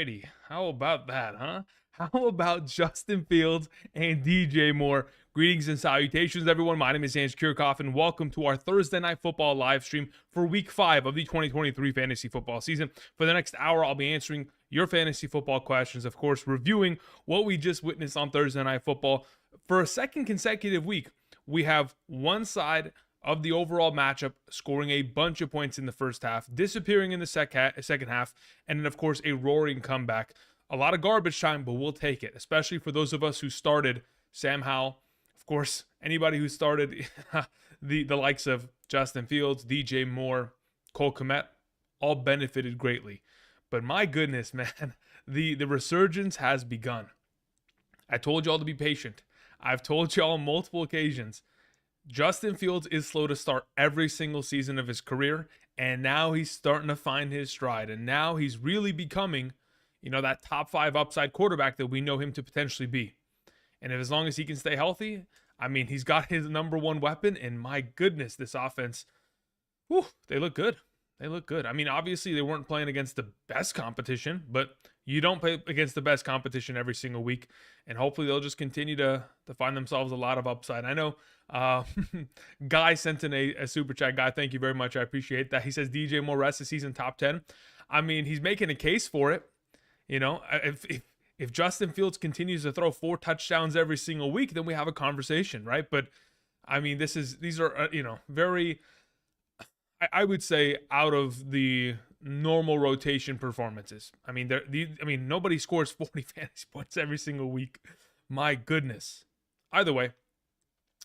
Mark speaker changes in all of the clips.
Speaker 1: righty. How about that, huh? How about Justin Fields and DJ Moore? Greetings and salutations, everyone. My name is Hans Kirchhoff, and welcome to our Thursday Night Football live stream for Week 5 of the 2023 fantasy football season. For the next hour, I'll be answering your fantasy football questions, of course, reviewing what we just witnessed on Thursday Night Football. For a second consecutive week, we have one side of the overall matchup scoring a bunch of points in the first half, disappearing in the second half, and then, of course, a roaring comeback. A lot of garbage time, but we'll take it, especially for those of us who started Sam Howell. Of course, anybody who started the likes of Justin Fields, DJ Moore, Cole Kmet, all benefited greatly. But my goodness, man, the resurgence has begun. I told y'all to be patient. I've told y'all on multiple occasions. Justin Fields is slow to start every single season of his career, and now he's starting to find his stride, and now he's really becoming, that top 5 upside quarterback that we know him to potentially be. And as long as he can stay healthy, he's got his number one weapon, and my goodness, this offense, they look good. They look good. Obviously they weren't playing against the best competition, but you don't play against the best competition every single week, and hopefully they'll just continue to find themselves a lot of upside. I know Guy sent in a super chat. Guy, thank you very much. I appreciate that. He says DJ Moore rest of season top 10. He's making a case for it. If Justin Fields continues to throw 4 touchdowns every single week, then we have a conversation, right? But these are very, I would say, out of the normal rotation performances. Nobody scores 40 fantasy points every single week. My goodness. Either way,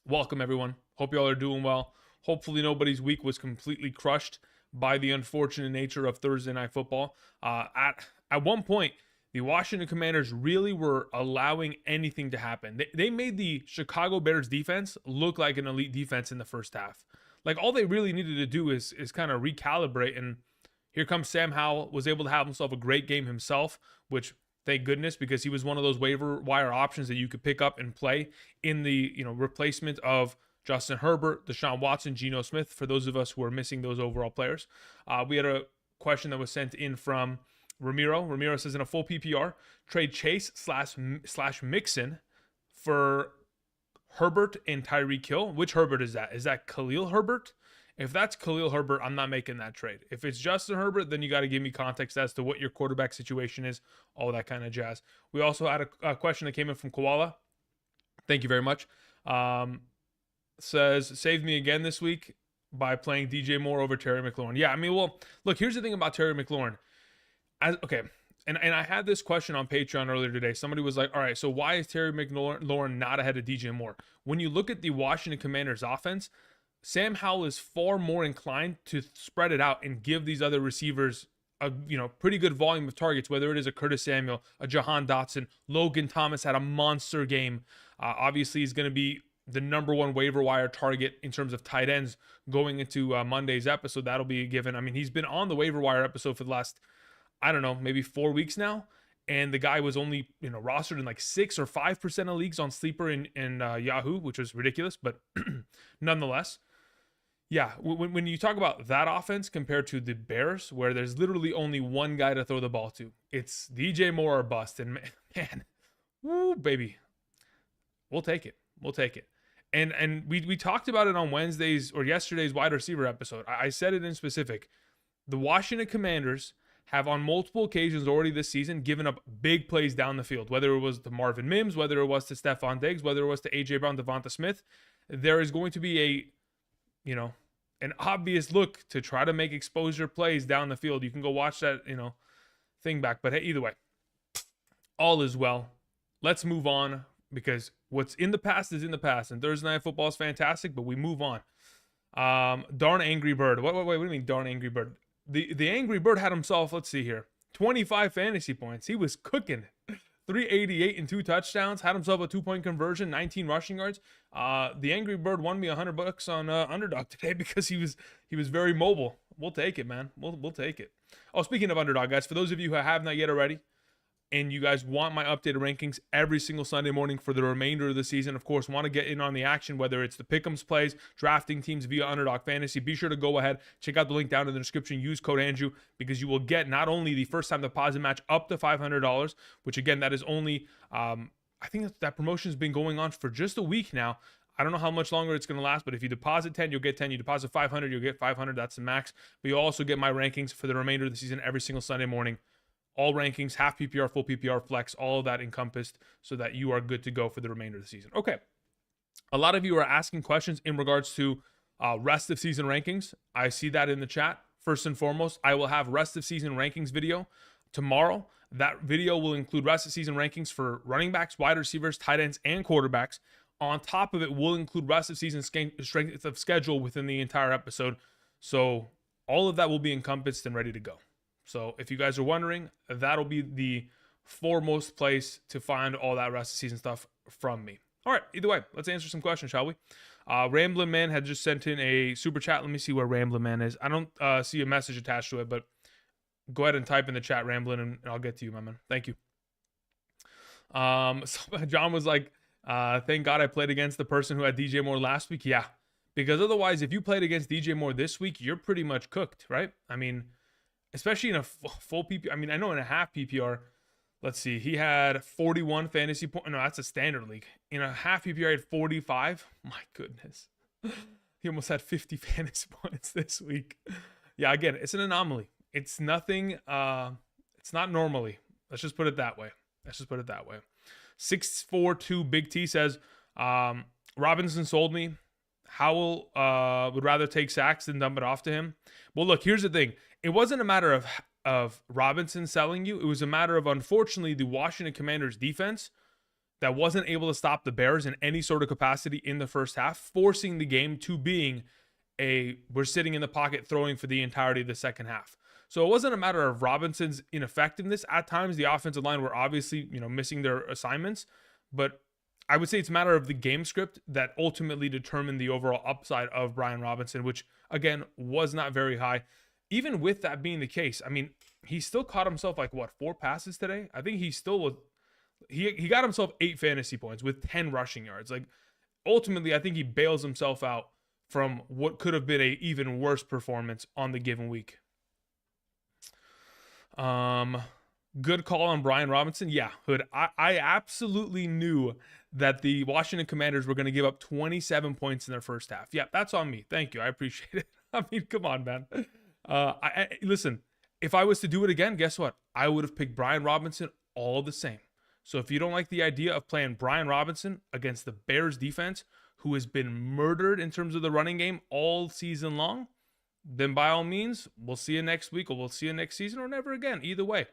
Speaker 1: welcome everyone. Hope y'all are doing well. Hopefully nobody's week was completely crushed by the unfortunate nature of Thursday Night Football. At one point, the Washington Commanders really were allowing anything to happen. They made the Chicago Bears defense look like an elite defense in the first half. Like, all they really needed to do is kind of recalibrate, and here comes Sam Howell, was able to have himself a great game himself, which, thank goodness, because he was one of those waiver wire options that you could pick up and play in the replacement of Justin Herbert, Deshaun Watson, Geno Smith, for those of us who are missing those overall players. We had a question that was sent in from Ramiro. Ramiro says, in a full PPR, trade Chase slash Mixon for Herbert and Tyreek Hill. Which Herbert is that? Is that Khalil Herbert? If that's Khalil Herbert, I'm not making that trade. If it's Justin Herbert, then you got to give me context as to what your quarterback situation is, all that kind of jazz. We also had a question that came in from Koala. Thank you very much. Says, saved me again this week by playing DJ Moore over Terry McLaurin. Yeah, look, here's the thing about Terry McLaurin. And I had this question on Patreon earlier today. Somebody was like, all right, so why is Terry McLaurin not ahead of DJ Moore? When you look at the Washington Commanders offense, Sam Howell is far more inclined to spread it out and give these other receivers a pretty good volume of targets, whether it is a Curtis Samuel, a Jahan Dotson. Logan Thomas had a monster game. Obviously, he's going to be the number one waiver wire target in terms of tight ends going into Monday's episode. That'll be a given. He's been on the waiver wire episode for the last, maybe 4 weeks now. And the guy was only, rostered in like 6 or 5% of leagues on Sleeper and Yahoo, which was ridiculous. But nonetheless, yeah, when you talk about that offense compared to the Bears, where there's literally only one guy to throw the ball to, it's DJ Moore or bust. And man, woo, baby, we'll take it. We'll take it. And we talked about it on Wednesday's or yesterday's wide receiver episode. I said it in specific. The Washington Commanders have on multiple occasions already this season given up big plays down the field, whether it was to Marvin Mims, whether it was to Stephon Diggs, whether it was to A.J. Brown, Devonta Smith. There is going to be an obvious look to try to make exposure plays down the field. You can go watch that, thing back. But hey, either way, all is well. Let's move on, because what's in the past is in the past, and Thursday Night Football is fantastic, but we move on. Darn Angry Bird. What do you mean, darn Angry Bird? The Angry Bird had himself, let's see here, 25 fantasy points. He was cooking. 388 and 2 touchdowns, had himself a 2-point conversion, 19 rushing yards. The Angry Bird won me $100 on Underdog today because he was very mobile. We'll take it, man. We'll take it. Oh, speaking of Underdog, guys, for those of you who have not yet already, and you guys want my updated rankings every single Sunday morning for the remainder of the season, of course, want to get in on the action, whether it's the pick'ems plays, drafting teams via Underdog Fantasy, be sure to go ahead, check out the link down in the description, use code Andrew, because you will get not only the first time deposit match up to $500, which again, that is only, I think that promotion has been going on for just a week now. I don't know how much longer it's going to last, but if you deposit 10, you'll get 10. You deposit 500, you'll get 500. That's the max. But you'll also get my rankings for the remainder of the season every single Sunday morning. All rankings, half PPR, full PPR, flex, all of that encompassed so that you are good to go for the remainder of the season. Okay. A lot of you are asking questions in regards to rest of season rankings. I see that in the chat. First and foremost, I will have rest of season rankings video tomorrow. That video will include rest of season rankings for running backs, wide receivers, tight ends, and quarterbacks. On top of it, we'll include rest of season strength of schedule within the entire episode. So all of that will be encompassed and ready to go. So if you guys are wondering, that'll be the foremost place to find all that rest of season stuff from me. All right, either way, let's answer some questions, shall we? Ramblin' Man had just sent in a super chat. Let me see where Ramblin' Man is. I don't see a message attached to it, but go ahead and type in the chat, Ramblin', and I'll get to you, my man. Thank you. So John was like, thank God I played against the person who had DJ Moore last week. Yeah, because otherwise, if you played against DJ Moore this week, you're pretty much cooked, right? I mean, especially in a full PPR. I mean, I know in a half PPR, let's see, he had 41 fantasy points. No, that's a standard league. In a half PPR, he had 45. My goodness. He almost had 50 fantasy points this week. Yeah, again, it's an anomaly. It's nothing, it's not normally. Let's just put it that way. 642 Big T says, Robinson sold me. Howell would rather take sacks than dump it off to him. Well, look, here's the thing. It wasn't a matter of Robinson selling you. It was a matter of, unfortunately, the Washington Commanders defense that wasn't able to stop the Bears in any sort of capacity in the first half, forcing the game to being we're sitting in the pocket throwing for the entirety of the second half. So it wasn't a matter of Robinson's ineffectiveness. At times, the offensive line were obviously, missing their assignments, but I would say it's a matter of the game script that ultimately determined the overall upside of Brian Robinson, which, again, was not very high. Even with that being the case, I mean, he still caught himself 4 passes today? I think he still was, he got himself 8 fantasy points with 10 rushing yards. Ultimately, I think he bails himself out from what could have been a even worse performance on the given week. Good call on Brian Robinson. Yeah, Hood, I absolutely knew that the Washington Commanders were going to give up 27 points in their first half. Yeah, that's on me. Thank you. I appreciate it. I mean, come on, man. Listen, if I was to do it again, guess what? I would have picked Brian Robinson all the same. So if you don't like the idea of playing Brian Robinson against the Bears defense, who has been murdered in terms of the running game all season long, then by all means, we'll see you next week, or we'll see you next season, or never again. Either way,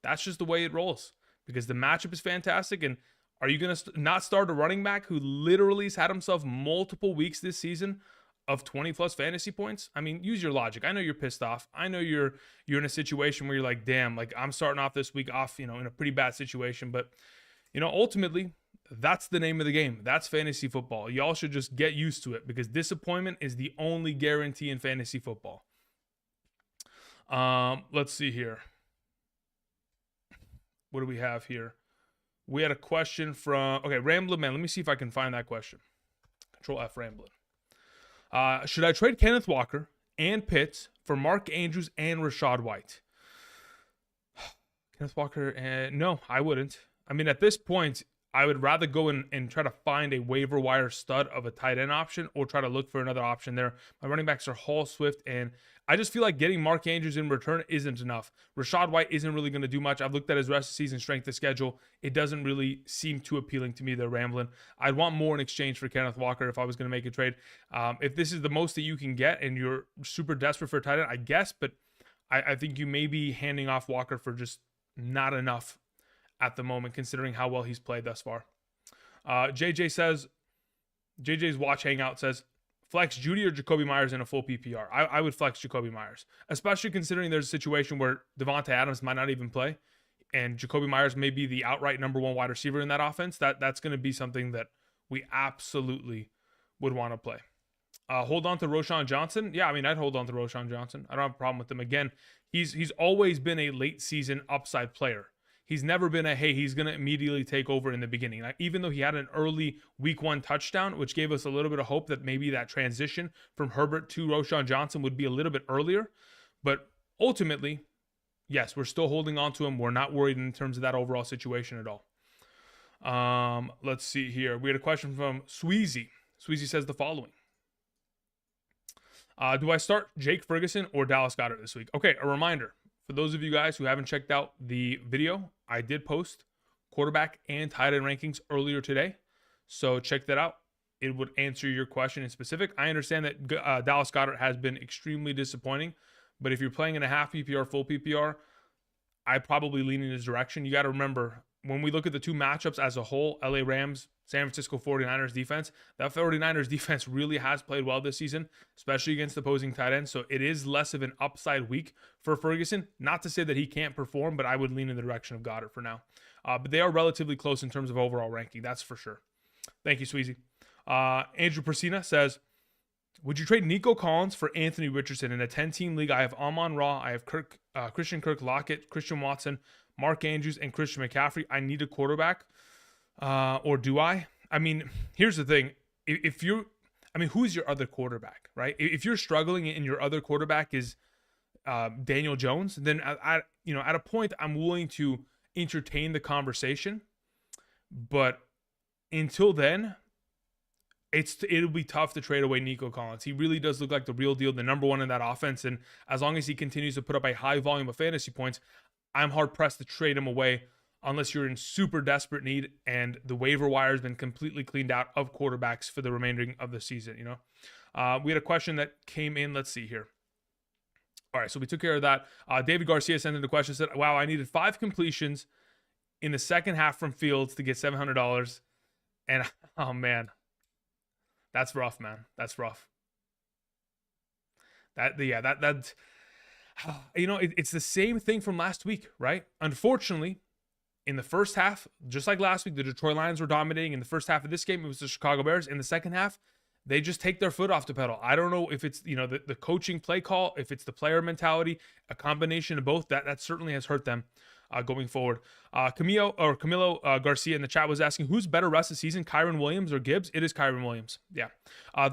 Speaker 1: that's just the way it rolls, because the matchup is fantastic. And are you going to not start a running back who literally has had himself multiple weeks this season of 20 plus fantasy points? I mean, use your logic. I know you're pissed off. I know you're in a situation where you're like, damn, I'm starting off this week off, in a pretty bad situation. But, ultimately, that's the name of the game. That's fantasy football. Y'all should just get used to it, because disappointment is the only guarantee in fantasy football. Let's see here. What do we have here? We had a question from, Ramblin' Man. Let me see if I can find that question. Control F, Ramblin'. Should I trade Kenneth Walker and Pitts for Mark Andrews and Rachaad White? Kenneth Walker, no, I wouldn't. I mean, at this point, I would rather go and try to find a waiver wire stud of a tight end option, or try to look for another option there. My running backs are Hall, Swift, and I just feel like getting Mark Andrews in return isn't enough. Rachaad White isn't really going to do much. I've looked at his rest of season strength of schedule. It doesn't really seem too appealing to me. They're rambling. I'd want more in exchange for Kenneth Walker if I was going to make a trade. If this is the most that you can get and you're super desperate for a tight end, I guess, but I think you may be handing off Walker for just not enough at the moment, considering how well he's played thus far. JJ's watch hangout says, flex Judy or Jacoby Myers in a full PPR. I would flex Jacoby Myers, especially considering there's a situation where Devontae Adams might not even play, and Jacoby Myers may be the outright number 1 wide receiver in that offense. That's going to be something that we absolutely would want to play. Hold on to Roschon Johnson. Yeah, I mean, I'd hold on to Roschon Johnson. I don't have a problem with him. Again, he's always been a late season upside player. he's never been he's going to immediately take over in the beginning. Like, even though he had an early week 1 touchdown, which gave us a little bit of hope that maybe that transition from Herbert to Roschon Johnson would be a little bit earlier. But ultimately, yes, we're still holding on to him. We're not worried in terms of that overall situation at all. Let's see here. We had a question from Sweezy. Sweezy says the following. Do I start Jake Ferguson or Dallas Goedert this week? Okay, a reminder. For those of you guys who haven't checked out the video, I did post quarterback and tight end rankings earlier today. So check that out. It would answer your question in specific. I understand that Dallas Goedert has been extremely disappointing. But if you're playing in a half PPR, full PPR, I probably lean in his direction. You got to remember, when we look at the two matchups as a whole, LA Rams, San Francisco 49ers defense, that 49ers defense really has played well this season, especially against opposing tight ends. So it is less of an upside week for Ferguson. Not to say that he can't perform, but I would lean in the direction of Goddard for now. But they are relatively close in terms of overall ranking. That's for sure. Thank you, Sweezy. Andrew Persina says, would you trade Nico Collins for Anthony Richardson in a 10-team league? I have Amon-Ra, I have Christian Kirk Lockett, Christian Watson, Mark Andrews, and Christian McCaffrey. I need a quarterback. Or do I? I mean, here's the thing. Who's your other quarterback, right? If you're struggling and your other quarterback is Daniel Jones, then at a point, I'm willing to entertain the conversation. But until then, it'll be tough to trade away Nico Collins. He really does look like the real deal, the number one in that offense. And as long as he continues to put up a high volume of fantasy points, I'm hard pressed to trade him away unless you're in super desperate need and the waiver wire has been completely cleaned out of quarterbacks for the remainder of the season. We had a question that came in. Let's see here. All right, so we took care of that. David Garcia sent in the question, said, wow, I needed 5 completions in the second half from Fields to get $700. And, oh, man. That's rough, man. That's rough. It's the same thing from last week, right? Unfortunately, in the first half, just like last week, the Detroit Lions were dominating. In the first half of this game, it was the Chicago Bears. In the second half, they just take their foot off the pedal. I don't know if it's, the coaching play call, if it's the player mentality, a combination of both. That certainly has hurt them going forward. Camilo Garcia in the chat was asking, who's better rest of the season, Kyren Williams or Gibbs? It is Kyren Williams. Yeah.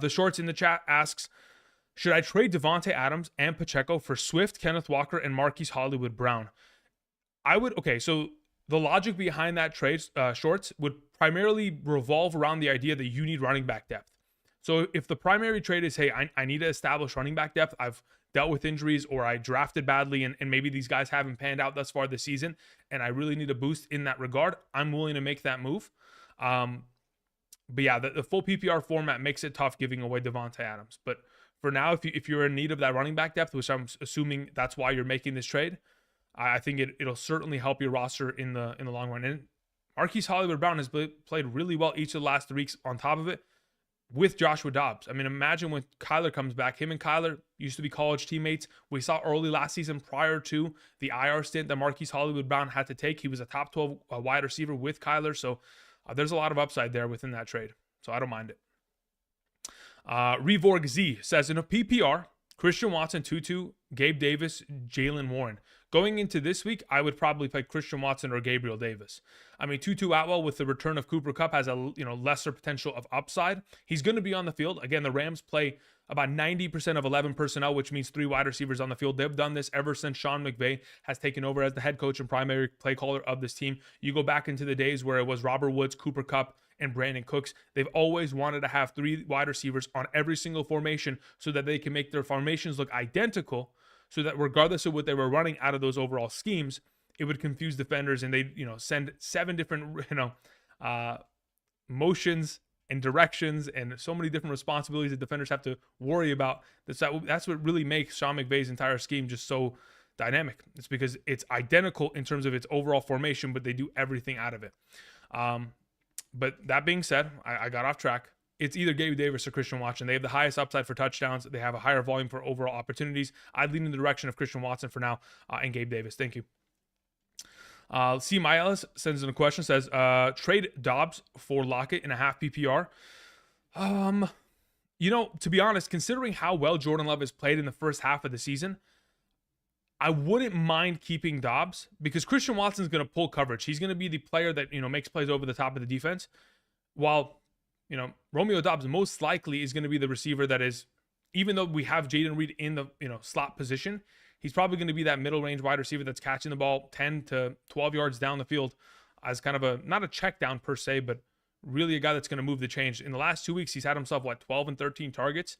Speaker 1: The Shorts in the chat asks, should I trade Devontae Adams and Pacheco for Swift, Kenneth Walker, and Marquise Hollywood Brown? So the logic behind that trade, Shorts, would primarily revolve around the idea that you need running back depth. So if the primary trade is, hey, I need to establish running back depth, I've dealt with injuries or I drafted badly and maybe these guys haven't panned out thus far this season and I really need a boost in that regard, I'm willing to make that move. But yeah, the full PPR format makes it tough giving away Devontae Adams. But for now, if you're in need of that running back depth, which I'm assuming that's why you're making this trade, I think it'll certainly help your roster in the long run. And Marquise Hollywood Brown has played really well each of the last 3 weeks on top of it with Joshua Dobbs. I mean, imagine when Kyler comes back. Him and Kyler used to be college teammates. We saw early last season prior to the IR stint that Marquise Hollywood Brown had to take. He was a top 12 wide receiver with Kyler. So there's a lot of upside there within that trade. So I don't mind it. Revorg Z says, in a PPR, Christian Watson, Tutu, Gabe Davis, Jalen Warren. Going into this week, I would probably play Christian Watson or Gabriel Davis. I mean, Tutu Atwell with the return of Cooper Kupp has a lesser potential of upside. He's going to be on the field. Again, the Rams play about 90% of 11 personnel, which means 3 wide receivers on the field. They've done this ever since Sean McVay has taken over as the head coach and primary play caller of this team. You go back into the days where it was Robert Woods, Cooper Kupp, and Brandon Cooks. They've always wanted to have 3 wide receivers on every single formation so that they can make their formations look identical, so that regardless of what they were running out of those overall schemes, it would confuse defenders and they'd send 7 different motions and directions and so many different responsibilities that defenders have to worry about. That's what really makes Sean McVay's entire scheme just so dynamic. It's because it's identical in terms of its overall formation, but they do everything out of it. But that being said, I got off track. It's either Gabe Davis or Christian Watson. They have the highest upside for touchdowns. They have a higher volume for overall opportunities. I'd lean in the direction of Christian Watson for now and Gabe Davis. Thank you. C. Miles sends in a question, says, trade Dobbs for Lockett in a half PPR. To be honest, considering how well Jordan Love has played in the first half of the season, I wouldn't mind keeping Dobbs because Christian Watson's going to pull coverage. He's going to be the player that, makes plays over the top of the defense. While, Romeo Dobbs most likely is going to be the receiver that is, even though we have Jaden Reed in the, slot position, he's probably going to be that middle range wide receiver that's catching the ball 10 to 12 yards down the field as kind of not a check down per se, but really a guy that's going to move the change. In the last 2 weeks, he's had himself, 12 and 13 targets.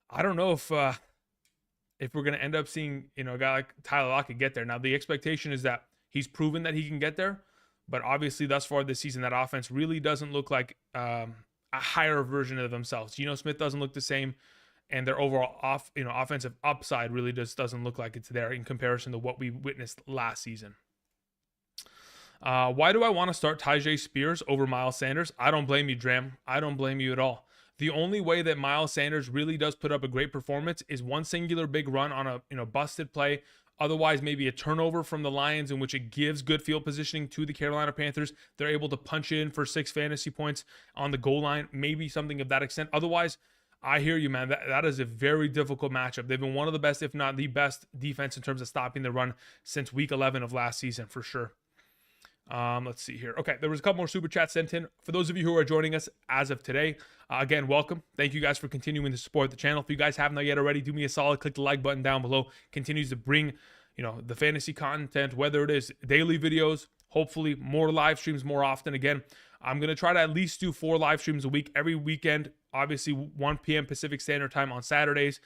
Speaker 1: I don't know if we're going to end up seeing, a guy like Tyler Lockett get there. Now, the expectation is that he's proven that he can get there, but obviously thus far this season, that offense really doesn't look like a higher version of themselves. Geno Smith doesn't look the same, and their overall offensive upside really just doesn't look like it's there in comparison to what we witnessed last season. Why do I want to start Tyjae Spears over Miles Sanders? I don't blame you, Dram. I don't blame you at all. The only way that Miles Sanders really does put up a great performance is one singular big run on a busted play. Otherwise, maybe a turnover from the Lions in which it gives good field positioning to the Carolina Panthers. They're able to punch in for 6 fantasy points on the goal line, maybe something of that extent. Otherwise, I hear you, man. That is a very difficult matchup. They've been one of the best, if not the best, defense in terms of stopping the run since week 11 of last season, for sure. Let's see here. Okay, there was a couple more super chats sent in. For those of you who are joining us as of today, again, welcome. Thank you guys for continuing to support the channel. If you guys haven't yet already, do me a solid. Click the like button down below. Continues to bring, the fantasy content, whether it is daily videos, hopefully more live streams more often. Again, I'm going to try to at least do 4 live streams a week every weekend. Obviously, 1 p.m. Pacific Standard Time on Saturdays.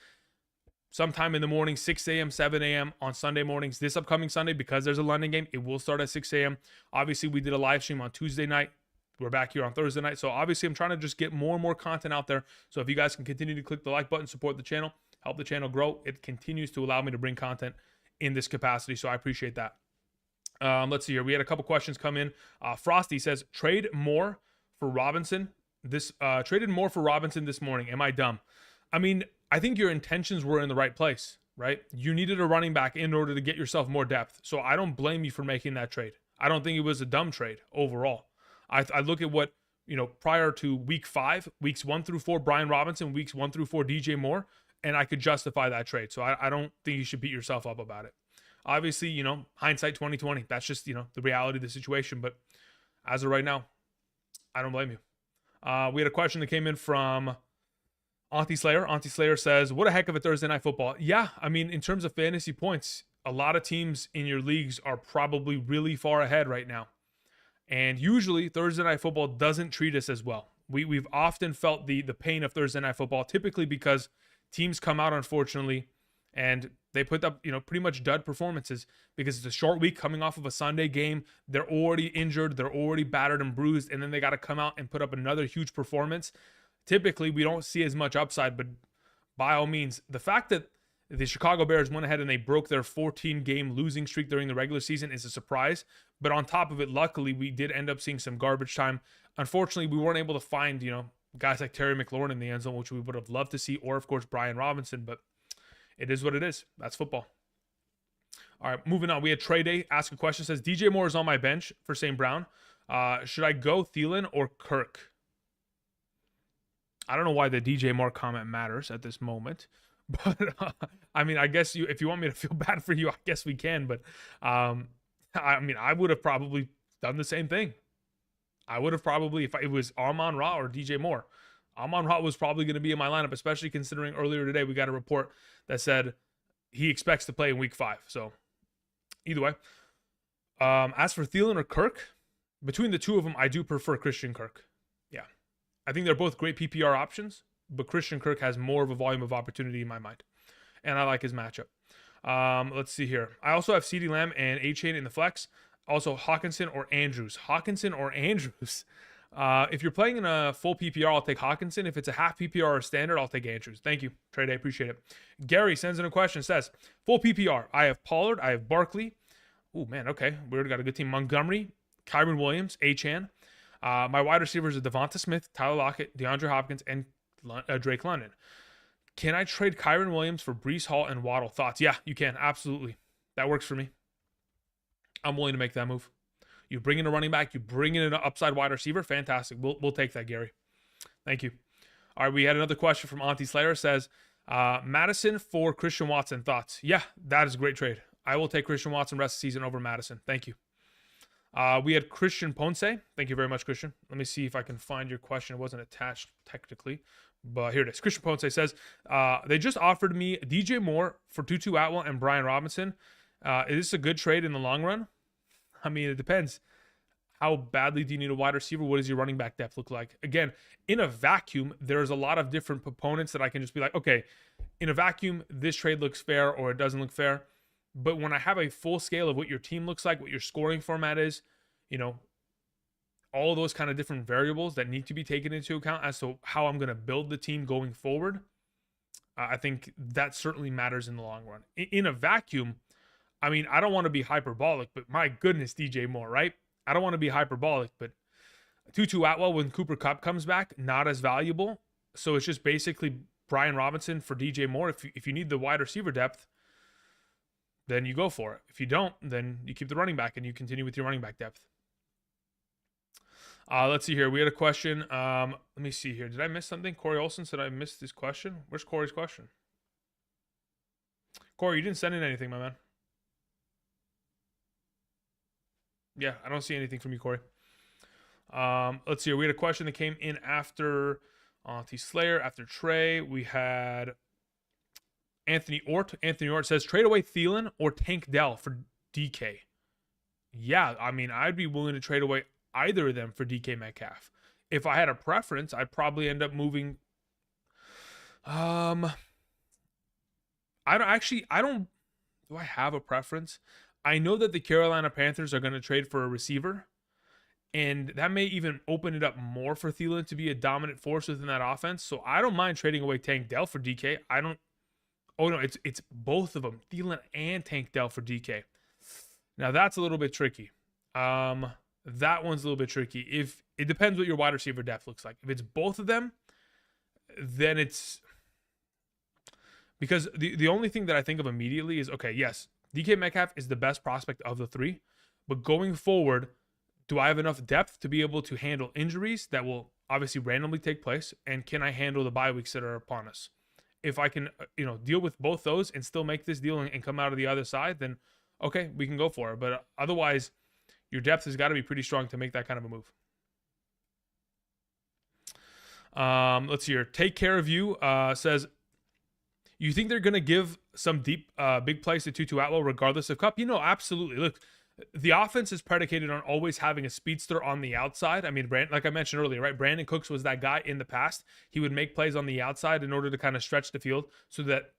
Speaker 1: Sometime in the morning, 6 a.m., 7 a.m. on Sunday mornings. This upcoming Sunday, because there's a London game, it will start at 6 a.m. Obviously, we did a live stream on Tuesday night. We're back here on Thursday night. So obviously, I'm trying to just get more and more content out there. So if you guys can continue to click the like button, support the channel, help the channel grow, it continues to allow me to bring content in this capacity. So I appreciate that. Let's see here. We had a couple questions come in. Frosty says, traded more for Robinson this morning. Am I dumb? I mean, I think your intentions were in the right place, right? You needed a running back in order to get yourself more depth. So I don't blame you for making that trade. I don't think it was a dumb trade overall. I look at what, prior to week 5, weeks 1 through 4, Brian Robinson, weeks 1 through 4, DJ Moore, and I could justify that trade. So I don't think you should beat yourself up about it. Obviously, hindsight 2020. That's just, the reality of the situation. But as of right now, I don't blame you. We had a question that came in from Auntie Slayer. Auntie Slayer says, what a heck of a Thursday night football. Yeah, I mean, in terms of fantasy points, a lot of teams in your leagues are probably really far ahead right now. And usually Thursday night football doesn't treat us as well. We've often felt the pain of Thursday night football, typically because teams come out, unfortunately, and they put up, pretty much dud performances because it's a short week coming off of a Sunday game. They're already injured. They're already battered and bruised. And then they got to come out and put up another huge performance. Typically, we don't see as much upside, but by all means, the fact that the Chicago Bears went ahead and they broke their 14-game losing streak during the regular season is a surprise. But on top of it, luckily, we did end up seeing some garbage time. Unfortunately, we weren't able to find, guys like Terry McLaurin in the end zone, which we would have loved to see, or, of course, Brian Robinson. But it is what it is. That's football. All right, moving on. We had Trey Day ask a question. Says, DJ Moore is on my bench for St. Brown. Should I go Thielen or Kirk? I don't know why the DJ Moore comment matters at this moment. But, I mean, I guess if you want me to feel bad for you, I guess we can. But, I mean, I would have probably done the same thing. I would have probably, if it was Amon-Ra or DJ Moore, Amon-Ra was probably going to be in my lineup, especially considering earlier today we got a report that said he expects to play in week 5. So, either way. As for Thielen or Kirk, between the two of them, I do prefer Christian Kirk. Yeah. I think they're both great PPR options, but Christian Kirk has more of a volume of opportunity in my mind. And I like his matchup. Let's see here. I also have CeeDee Lamb and A-Chain in the flex. Also, Hawkinson or Andrews. Hawkinson or Andrews. If you're playing in a full PPR, I'll take Hawkinson. If it's a half PPR or standard, I'll take Andrews. Thank you. Trade, I appreciate it. Gary sends in a question. Says, full PPR. I have Pollard. I have Barkley. Oh, man. Okay. We already got a good team. Montgomery, Kyron Williams, Achane. My wide receivers are Devonta Smith, Tyler Lockett, DeAndre Hopkins, and Drake London. Can I trade Kyron Williams for Breece Hall and Waddle? Thoughts? Yeah, you can. Absolutely. That works for me. I'm willing to make that move. You bring in a running back, you bring in an upside wide receiver. Fantastic. We'll take that, Gary. Thank you. All right, we had another question from Auntie Slayer. Says, Madison for Christian Watson. Thoughts? Yeah, that is a great trade. I will take Christian Watson rest of the season over Madison. Thank you. We had Christian Ponce. Thank you very much, Christian. Let me see if I can find your question. It wasn't attached technically, but here it is. Christian Ponce says, they just offered me DJ Moore for Tutu Atwell and Brian Robinson. Is this a good trade in the long run? I mean, it depends. How badly do you need a wide receiver? What does your running back depth look like? Again, in a vacuum, there's a lot of different proponents that I can just be like, okay, in a vacuum, this trade looks fair or it doesn't look fair. But when I have a full scale of what your team looks like, what your scoring format is, all those kind of different variables that need to be taken into account as to how I'm going to build the team going forward, I think that certainly matters in the long run. In a vacuum, I mean, I don't want to be hyperbolic, but my goodness, DJ Moore, right? I don't want to be hyperbolic, but Tutu Atwell, when Cooper Kupp comes back, not as valuable. So it's just basically Brian Robinson for DJ Moore. If you need the wide receiver depth, then you go for it. If you don't, then you keep the running back and you continue with your running back depth. Let's see here. We had a question. Let me see here. Did I miss something? Corey Olson said I missed this question. Where's Corey's question? Corey, you didn't send in anything, my man. Yeah, I don't see anything from you, Corey. Let's see here. We had a question that came in after T Slayer, after Trey. We had Anthony Ort. Anthony Ort says, trade away Thielen or Tank Dell for DK. Yeah, I mean, I'd be willing to trade away either of them for DK Metcalf. If I had a preference, I'd probably end up moving. I don't. Do I have a preference? I know that the Carolina Panthers are going to trade for a receiver, and that may even open it up more for Thielen to be a dominant force within that offense. So I don't mind trading away Tank Dell for DK. Oh no, it's both of them, Thielen and Tank Dell for DK. Now that's a little bit tricky. That one's a little bit tricky. If it depends what your wide receiver depth looks like. If it's both of them, then it's because the only thing that I think of immediately is, okay, yes, DK Metcalf is the best prospect of the three, but going forward, do I have enough depth to be able to handle injuries that will obviously randomly take place, and can I handle the bye weeks that are upon us? If I can, deal with both those and still make this deal and come out of the other side, then okay, we can go for it. But otherwise, your depth has got to be pretty strong to make that kind of a move. Let's see here. Take Care of You says, you think they're going to give some deep, big plays to Tutu Atwell regardless of Kupp? Absolutely. Look, the offense is predicated on always having a speedster on the outside. I mean, like I mentioned earlier, right? Brandon Cooks was that guy in the past. He would make plays on the outside in order to kind of stretch the field so that,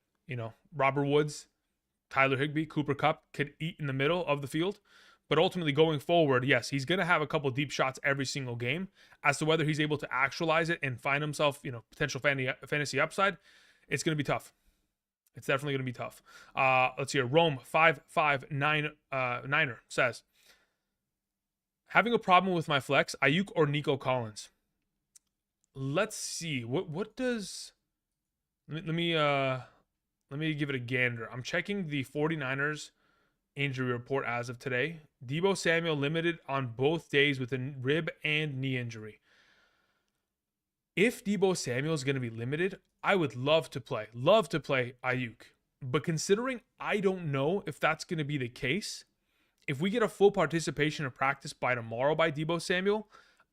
Speaker 1: Robert Woods, Tyler Higbee, Cooper Kupp could eat in the middle of the field. But ultimately going forward, yes, he's going to have a couple deep shots every single game. As to whether he's able to actualize it and find himself, potential fantasy upside, it's going to be tough. It's definitely going to be tough. Let's hear. Rome 559er says, having a problem with my flex, Ayuk or Nico Collins? Let's see. What does? Let me give it a gander. I'm checking the 49ers injury report as of today. Deebo Samuel limited on both days with a rib and knee injury. If Deebo Samuel is going to be limited, I would love to play Ayuk. But considering I don't know if that's going to be the case, if we get a full participation in practice by tomorrow by Deebo Samuel,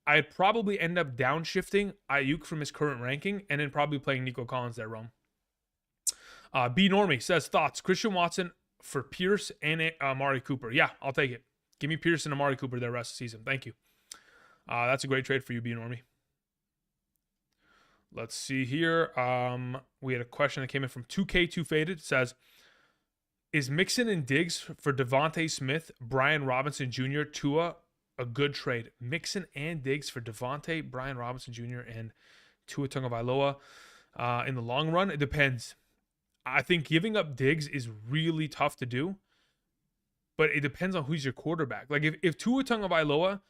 Speaker 1: I'd probably end up downshifting Ayuk from his current ranking and then probably playing Nico Collins there, Rome. B. Normie says, thoughts, Christian Watson for Pierce and Amari Cooper. Yeah, I'll take it. Give me Pierce and Amari Cooper the rest of the season. Thank you. That's a great trade for you, B. Normie. Let's see here. We had a question that came in from 2K2 Faded. It says, is Mixon and Diggs for Devontae Smith, Brian Robinson Jr., Tua a good trade? Mixon and Diggs for Devontae, Brian Robinson Jr., and Tua Tagovailoa. In the long run, it depends. I think giving up Diggs is really tough to do, but it depends on who's your quarterback. Like if Tua Tagovailoa,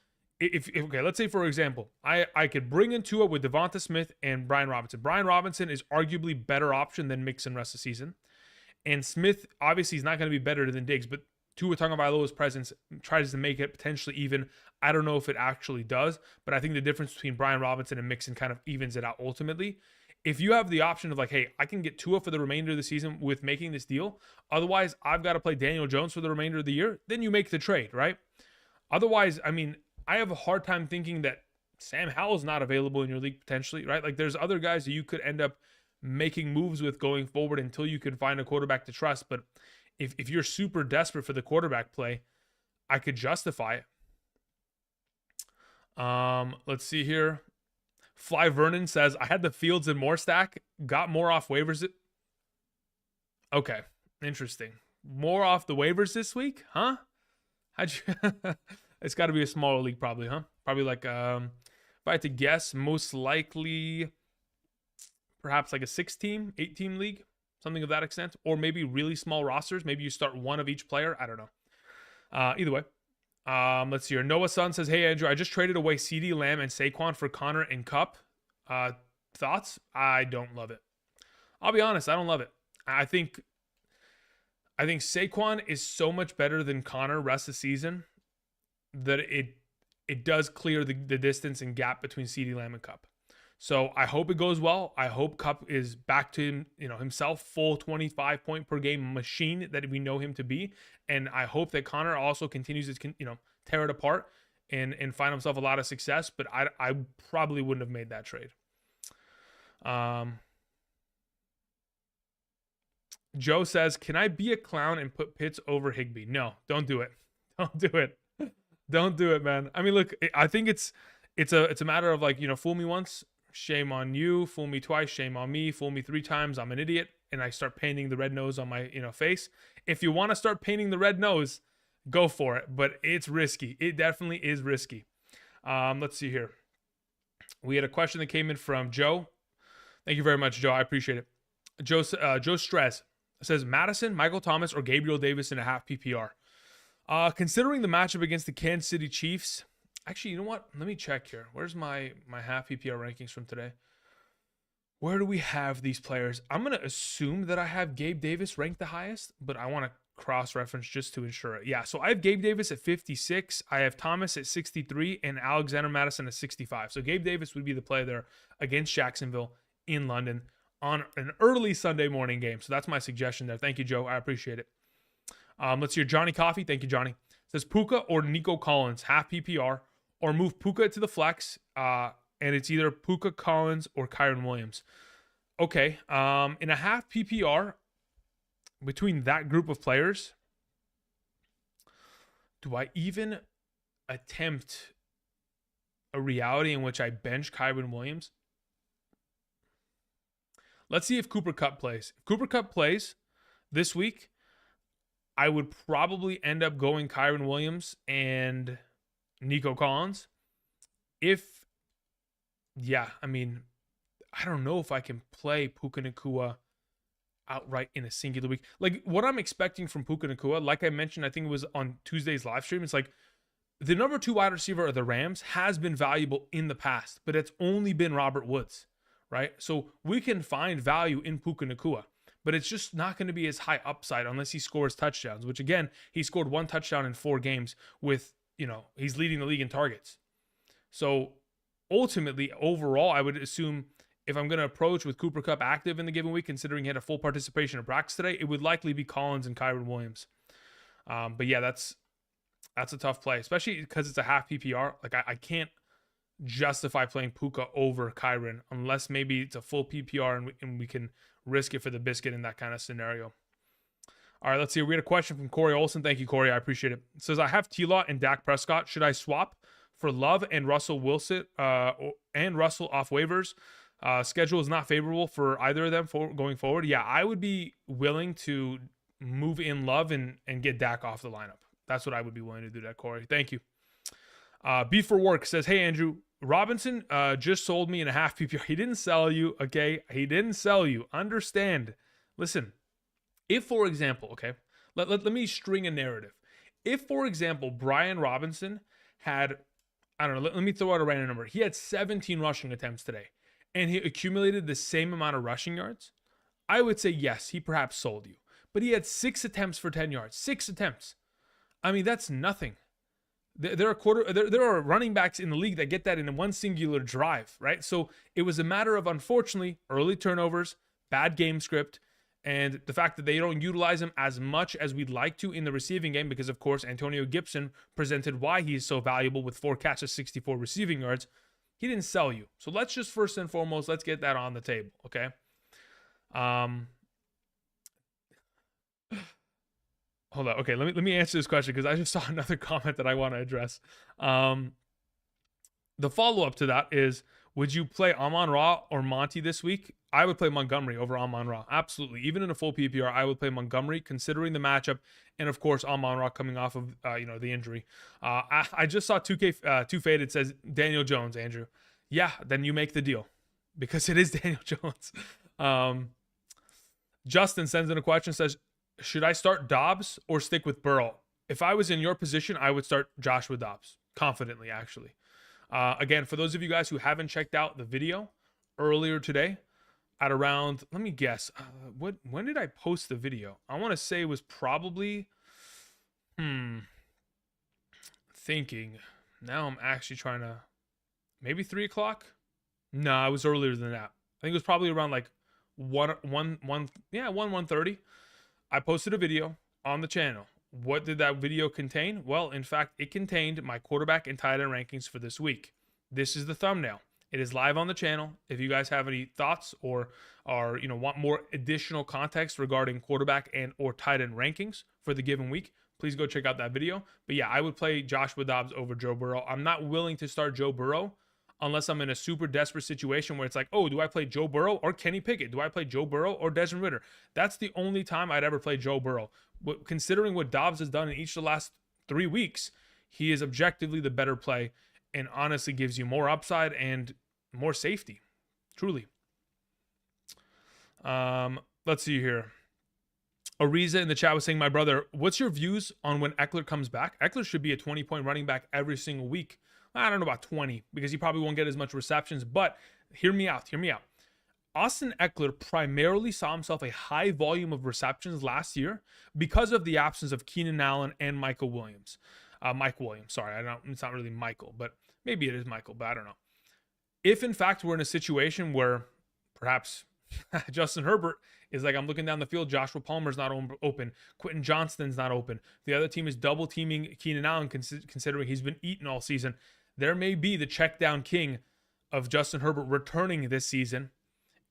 Speaker 1: okay, let's say for example, I could bring in Tua with Devonta Smith and Brian Robinson. Brian Robinson is arguably better option than Mixon rest of the season, and Smith obviously is not going to be better than Diggs, but Tua Tagovailoa's presence tries to make it potentially even. I don't know if it actually does, but I think the difference between Brian Robinson and Mixon kind of evens it out ultimately. if you have the option of like, hey, I can get Tua for the remainder of the season with making this deal, otherwise I've got to play Daniel Jones for the remainder of the year, then you make the trade, right? Otherwise, I mean, I have a hard time thinking that Sam Howell's not available in your league potentially, right? Like there's other guys that you could end up making moves with going forward until you can find a quarterback to trust. But if you're super desperate for the quarterback play, I could justify it. Let's see here. Fly Vernon says, I had the Fields and Moore stack, got more off waivers. Okay, interesting. More off the waivers this week, huh? How'd you? It's got to be a smaller league, probably, huh? Probably like, if I had to guess, most likely, perhaps like a 6-team, 8-team league, something of that extent, or maybe really small rosters. Maybe you start one of each player. I don't know. Either way. Let's see here. Noah Sun says, hey, Andrew, I just traded away CeeDee Lamb and Saquon for Connor and Cup. Thoughts? I don't love it. I'll be honest. I don't love it. I think Saquon is so much better than Connor rest of the season that it does clear the distance and gap between CeeDee Lamb and Cup. So I hope it goes well. I hope Cup is back to himself, full 25 point per game machine that we know him to be. And I hope that Connor also continues to tear it apart and find himself a lot of success. But I probably wouldn't have made that trade. Joe says, can I be a clown and put Pitts over Higbee? No, don't do it. Don't do it. Don't do it, man. I mean, look, I think it's a matter of like, fool me once, shame on you. Fool me twice, shame on me. Fool me 3 times, I'm an idiot. And I start painting the red nose on my face. If you want to start painting the red nose, go for it. But it's risky. It definitely is risky. Let's see here. We had a question that came in from Joe. Thank you very much, Joe. I appreciate it. Joe Stress says, Madison, Michael Thomas, or Gabriel Davis in a half PPR. Considering the matchup against the Kansas City Chiefs, actually, you know what? Let me check here. Where's my half PPR rankings from today? Where do we have these players? I'm going to assume that I have Gabe Davis ranked the highest, but I want to cross-reference just to ensure it. Yeah, so I have Gabe Davis at 56. I have Thomas at 63 and Alexander Madison at 65. So Gabe Davis would be the player there against Jacksonville in London on an early Sunday morning game. So that's my suggestion there. Thank you, Joe. I appreciate it. Let's hear Johnny Coffee. Thank you, Johnny. Says Puka or Nico Collins, half PPR, or move Puka to the flex, and it's either Puka, Collins, or Kyren Williams. Okay, in a half PPR, between that group of players, do I even attempt a reality in which I bench Kyren Williams? Let's see if Cooper Kupp plays. If Cooper Kupp plays this week, I would probably end up going Kyren Williams and Nico Collins. I don't know if I can play Puka Nacua outright in a singular week. Like what I'm expecting from Puka Nacua, like I mentioned, I think it was on Tuesday's live stream, it's like the number 2 wide receiver of the Rams has been valuable in the past, but it's only been Robert Woods, right? So we can find value in Puka Nacua, but it's just not going to be as high upside unless he scores touchdowns, which again, he scored 1 touchdown in 4 games with, he's leading the league in targets. So ultimately, overall, I would assume if I'm going to approach with Cooper Kupp active in the given week, considering he had a full participation in practice today, it would likely be Collins and Kyren Williams. But yeah, that's a tough play, especially because it's a half PPR. Like I can't justify playing Puka over Kyren unless maybe it's a full PPR and we can risk it for the biscuit in that kind of scenario. All right, let's see. We had a question from Corey Olson. Thank you, Corey. I appreciate it. It says, I have T-Law and Dak Prescott. Should I swap for Love and Russell Wilson and Russell off waivers? Schedule is not favorable for either of them going forward. Yeah, I would be willing to move in Love and get Dak off the lineup. That's what I would be willing to do that, Corey. Thank you. Beef for Work says, hey, Andrew, Robinson just sold me in a half PPR. He didn't sell you, okay? He didn't sell you. Understand. Listen, if, for example, okay, let me string a narrative. If, for example, Brian Robinson had, I don't know, let me throw out a random number. He had 17 rushing attempts today, and he accumulated the same amount of rushing yards, I would say, yes, he perhaps sold you. But he had 6 attempts for 10 yards. 6 attempts. I mean, that's nothing. There are running backs in the league that get that in one singular drive, right? So it was a matter of, unfortunately, early turnovers, bad game script, and the fact that they don't utilize him as much as we'd like to in the receiving game because, of course, Antonio Gibson presented why he is so valuable with 4 catches, 64 receiving yards. He didn't sell you. So let's just first and foremost, let's get that on the table, okay? Hold on. Okay, let me answer this question because I just saw another comment that I want to address. The follow-up to that is, would you play Amon-Ra or Monty this week? I would play Montgomery over Amon-Ra. Absolutely. Even in a full PPR, I would play Montgomery considering the matchup, and of course Amon-Ra coming off of the injury. I just saw 2K Faded says Daniel Jones, Andrew. Yeah, then you make the deal because it is Daniel Jones. Justin sends in a question, says, should I start Dobbs or stick with Burrow? If I was in your position, I would start Joshua Dobbs confidently, actually. Again, for those of you guys who haven't checked out the video earlier today, at around, let me guess, when did I post the video? I want to say it was probably, thinking. Now I'm actually trying to, maybe 3 o'clock? No, it was earlier than that. I think it was probably around like 1:30. I posted a video on the channel. What did that video contain? Well, in fact, it contained my quarterback and tight end rankings for this week. This is the thumbnail. It is live on the channel. If you guys have any thoughts or want more additional context regarding quarterback and or tight end rankings for the given week, please go check out that video. But yeah, I would play Joshua Dobbs over Joe Burrow. I'm not willing to start Joe Burrow unless I'm in a super desperate situation where it's like, oh, do I play Joe Burrow or Kenny Pickett? Do I play Joe Burrow or Desmond Ridder? That's the only time I'd ever play Joe Burrow. But considering what Dobbs has done in each of the last 3 weeks, he is objectively the better play and honestly gives you more upside and more safety. Truly. Let's see here. Ariza in the chat was saying, my brother, what's your views on when Eckler comes back? Eckler should be a 20-point running back every single week. I don't know about 20 because he probably won't get as much receptions, but hear me out. Austin Eckler primarily saw himself a high volume of receptions last year because of the absence of Keenan Allen and Mike Williams. Sorry, it's not really Michael, but maybe it is Michael, but I don't know. If in fact we're in a situation where perhaps Justin Herbert is like, I'm looking down the field, Joshua Palmer's not open, Quentin Johnston's not open, the other team is double teaming Keenan Allen considering he's been eaten all season, there may be the check down king of Justin Herbert returning this season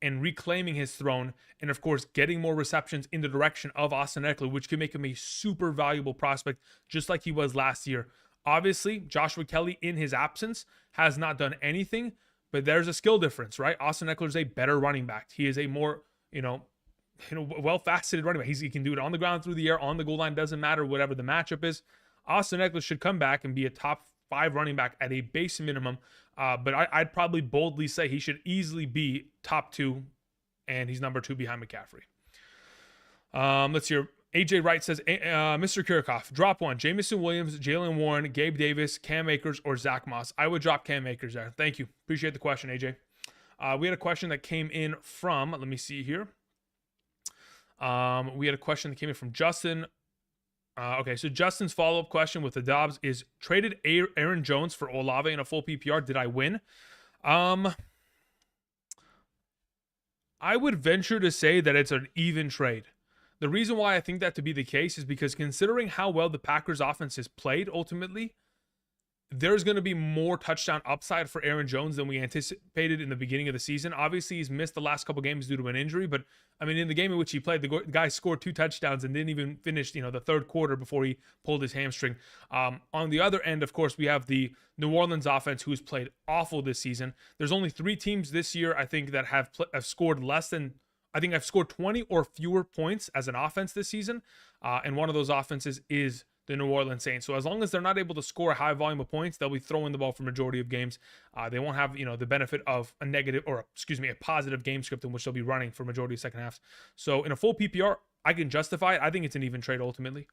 Speaker 1: and reclaiming his throne, and of course getting more receptions in the direction of Austin Eckler, which can make him a super valuable prospect just like he was last year. Obviously, Joshua Kelly in his absence has not done anything, but there's a skill difference, right? Austin Eckler is a better running back. He is a more, well-faceted running back. He can do it on the ground, through the air, on the goal line, doesn't matter, whatever the matchup is. Austin Eckler should come back and be a top 5 running back at a base minimum. But I'd probably boldly say he should easily be top 2, and he's number 2 behind McCaffrey. Let's hear. AJ Wright says, Mr. Kirchhoff, drop one. Jamison Williams, Jalen Warren, Gabe Davis, Cam Akers, or Zach Moss. I would drop Cam Akers there. Thank you. Appreciate the question, AJ. We had a question that came in from, let me see here. We had a question that came in from Justin. Okay, so Justin's follow-up question with the Dobbs is, traded Aaron Jones for Olave in a full PPR. Did I win? I would venture to say that it's an even trade. The reason why I think that to be the case is because considering how well the Packers offense has played ultimately, there's going to be more touchdown upside for Aaron Jones than we anticipated in the beginning of the season. Obviously, he's missed the last couple games due to an injury, but I mean, in the game in which he played, the guy scored 2 touchdowns and didn't even finish, the third quarter before he pulled his hamstring. On the other end, of course, we have the New Orleans offense, who's played awful this season. There's only 3 teams this year, I think, that have scored less than, I think I've scored 20 or fewer points as an offense this season, and one of those offenses is the New Orleans Saints. So as long as they're not able to score a high volume of points, they'll be throwing the ball for majority of games. They won't have, the benefit of a positive game script in which they'll be running for majority of second halves. So in a full PPR, I can justify it. I think it's an even trade ultimately.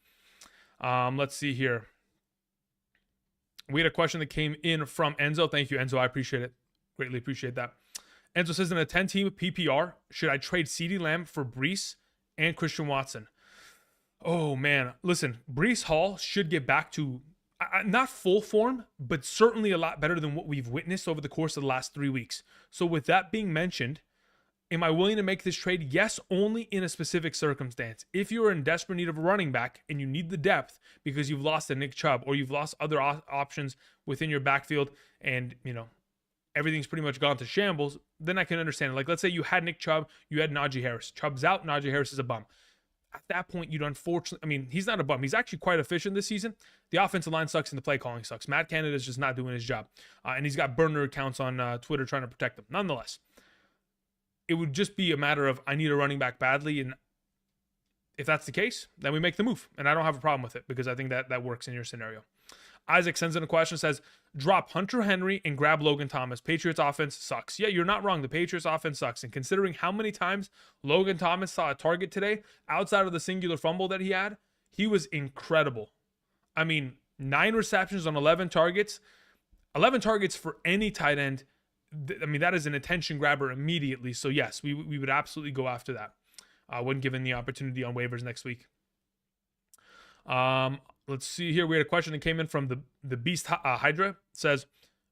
Speaker 1: Let's see here. We had a question that came in from Enzo. Thank you, Enzo. I appreciate it. Greatly appreciate that. Enzo says, in a 10-team PPR, should I trade CeeDee Lamb for Breece and Christian Watson? Oh, man. Listen, Breece Hall should get back to not full form, but certainly a lot better than what we've witnessed over the course of the last 3 weeks. So with that being mentioned, am I willing to make this trade? Yes, only in a specific circumstance. If you're in desperate need of a running back and you need the depth because you've lost a Nick Chubb or you've lost other options within your backfield and, everything's pretty much gone to shambles, then I can understand it. Like, let's say you had Nick Chubb, you had Najee Harris. Chubb's out, Najee Harris is a bum. At that point, you'd unfortunately, he's not a bum. He's actually quite efficient this season. The offensive line sucks and the play calling sucks. Matt Canada's just not doing his job. And he's got burner accounts on Twitter trying to protect him. Nonetheless, it would just be a matter of I need a running back badly. And if that's the case, then we make the move. And I don't have a problem with it because I think that works in your scenario. Isaac sends in a question, says, drop Hunter Henry and grab Logan Thomas. Patriots offense sucks. Yeah, you're not wrong. The Patriots offense sucks. And considering how many times Logan Thomas saw a target today, outside of the singular fumble that he had, he was incredible. 9 receptions on 11 targets. 11 targets for any tight end. That is an attention grabber immediately. So yes, we would absolutely go after that when given the opportunity on waivers next week. Let's see here. We had a question that came in from the Beast Hydra. It says,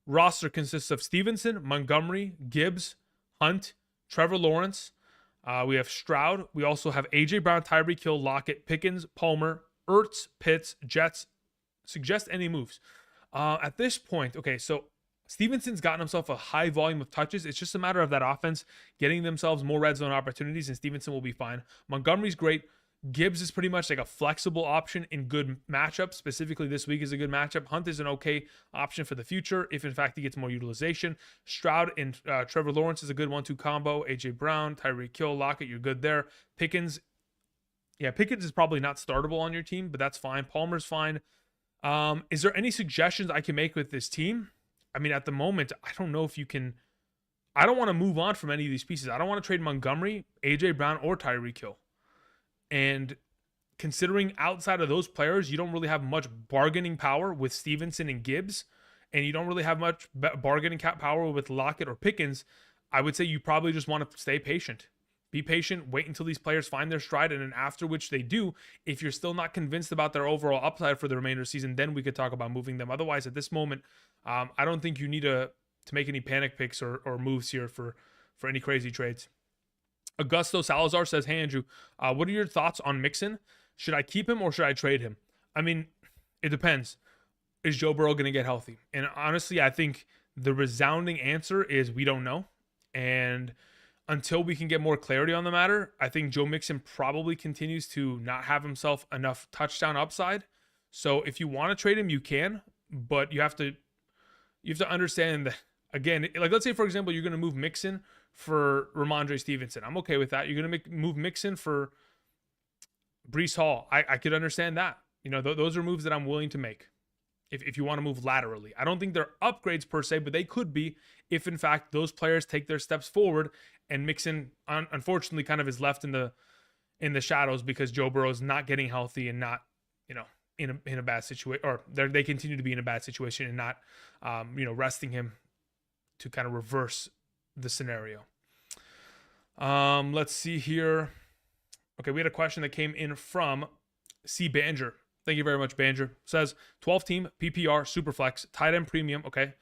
Speaker 1: roster consists of Stevenson, Montgomery, Gibbs, Hunt, Trevor Lawrence. We have Stroud. We also have A.J. Brown, Tyreek Hill, Lockett, Pickens, Palmer, Ertz, Pitts, Jets. Suggest any moves. At this point, okay, so Stevenson's gotten himself a high volume of touches. It's just a matter of that offense getting themselves more red zone opportunities, and Stevenson will be fine. Montgomery's great. Gibbs is pretty much like a flexible option in good matchups. Specifically, this week is a good matchup. Hunt is an okay option for the future if, in fact, he gets more utilization. Stroud and Trevor Lawrence is a good 1-2 combo. A.J. Brown, Tyreek Hill, Lockett, you're good there. Pickens is probably not startable on your team, but that's fine. Palmer's fine. Is there any suggestions I can make with this team? At the moment, I don't know if you can. I don't want to move on from any of these pieces. I don't want to trade Montgomery, A.J. Brown, or Tyreek Hill. And considering outside of those players, you don't really have much bargaining power with Stevenson and Gibbs, and you don't really have much bargaining power with Lockett or Pickens, I would say you probably just want to stay patient. Be patient, wait until these players find their stride, and then after which they do, if you're still not convinced about their overall upside for the remainder of the season, then we could talk about moving them. Otherwise, at this moment, I don't think you need to make any panic picks or moves here for any crazy trades. Augusto Salazar says, hey, Andrew, what are your thoughts on Mixon? Should I keep him or should I trade him? It depends. Is Joe Burrow going to get healthy? And honestly, I think the resounding answer is we don't know. And until we can get more clarity on the matter, I think Joe Mixon probably continues to not have himself enough touchdown upside. So if you want to trade him, you can, but you have to understand that, again, like let's say, for example, you're going to move Mixon for Ramondre Stevenson. I'm okay with that. You're going to move Mixon for Breece Hall. I could understand that. Those are moves that I'm willing to make if you want to move laterally. I don't think they're upgrades per se, but they could be if, in fact, those players take their steps forward and Mixon, unfortunately, kind of is left in the shadows because Joe Burrow is not getting healthy and not, in a bad situation, or they continue to be in a bad situation and not, resting him to kind of reverse the scenario. Let's see here. Okay, we had a question that came in from C. Banger. Thank you very much, Banger. Says 12-team PPR Superflex tight end premium. Okay,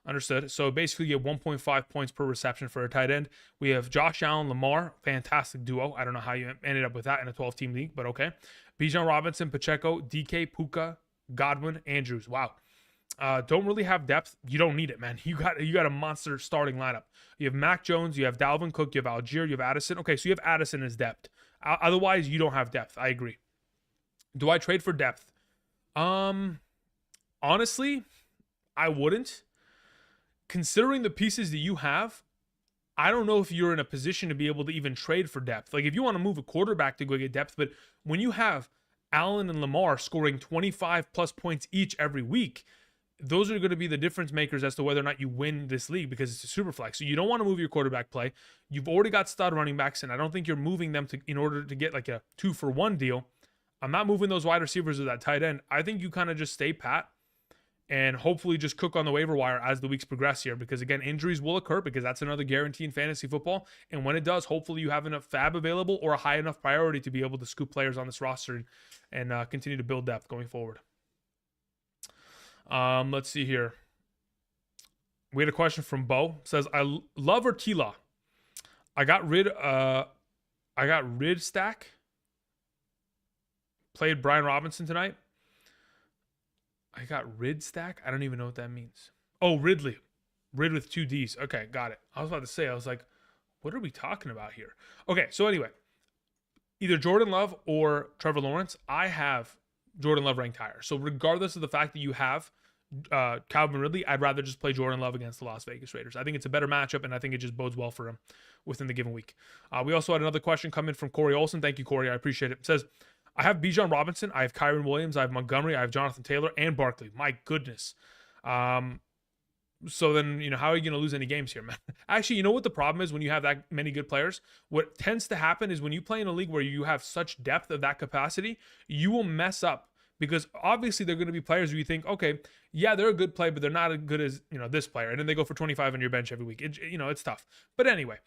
Speaker 1: understood. So basically, you get 1.5 points per reception for a tight end. We have Josh Allen, Lamar, fantastic duo. I don't know how you ended up with that in a 12-team league, but okay. Bijan Robinson, Pacheco, DK, Puka, Godwin, Andrews. Wow. Don't really have depth. You don't need it, man. You got a monster starting lineup. You have Mac Jones, you have Dalvin Cook, you have Algier, you have Addison. Okay, so you have Addison as depth. Otherwise, you don't have depth. I agree. Do I trade for depth? Honestly, I wouldn't. Considering the pieces that you have, I don't know if you're in a position to be able to even trade for depth. Like if you want to move a quarterback to go get depth, but when you have Allen and Lamar scoring 25 plus points each every week, those are going to be the difference makers as to whether or not you win this league because it's a super flex. So you don't want to move your quarterback play. You've already got stud running backs, and I don't think you're moving them in order to get like a 2-for-1 deal. I'm not moving those wide receivers or that tight end. I think you kind of just stay pat and hopefully just cook on the waiver wire as the weeks progress here because, again, injuries will occur because that's another guarantee in fantasy football. And when it does, hopefully you have enough fab available or a high enough priority to be able to scoop players on this roster and continue to build depth going forward. Let's see here. We had a question from Bo. It says, love or T-Law? I got rid stack. Played Brian Robinson tonight. I got rid stack. I don't even know what that means. Oh, Ridley. Rid with 2 Ds. Okay, got it. I was about to say, I was like, what are we talking about here? Okay, so anyway, either Jordan Love or Trevor Lawrence. I have Jordan Love ranked higher. So regardless of the fact that you have Calvin Ridley, I'd rather just play Jordan Love against the Las Vegas Raiders. I think it's a better matchup, and I think it just bodes well for him within the given week. We also had another question come in from Corey Olson. Thank you, Corey. I appreciate it. It says, I have Bijan Robinson, I have Kyron Williams, I have Montgomery, I have Jonathan Taylor, and Barkley. My goodness. So then, how are you going to lose any games here, man? Actually, you know what the problem is when you have that many good players? What tends to happen is when you play in a league where you have such depth of that capacity, you will mess up. Because obviously they're going to be players who you think, okay, yeah, they're a good play, but they're not as good as, this player. And then they go for 25 on your bench every week. It's tough. But anyway,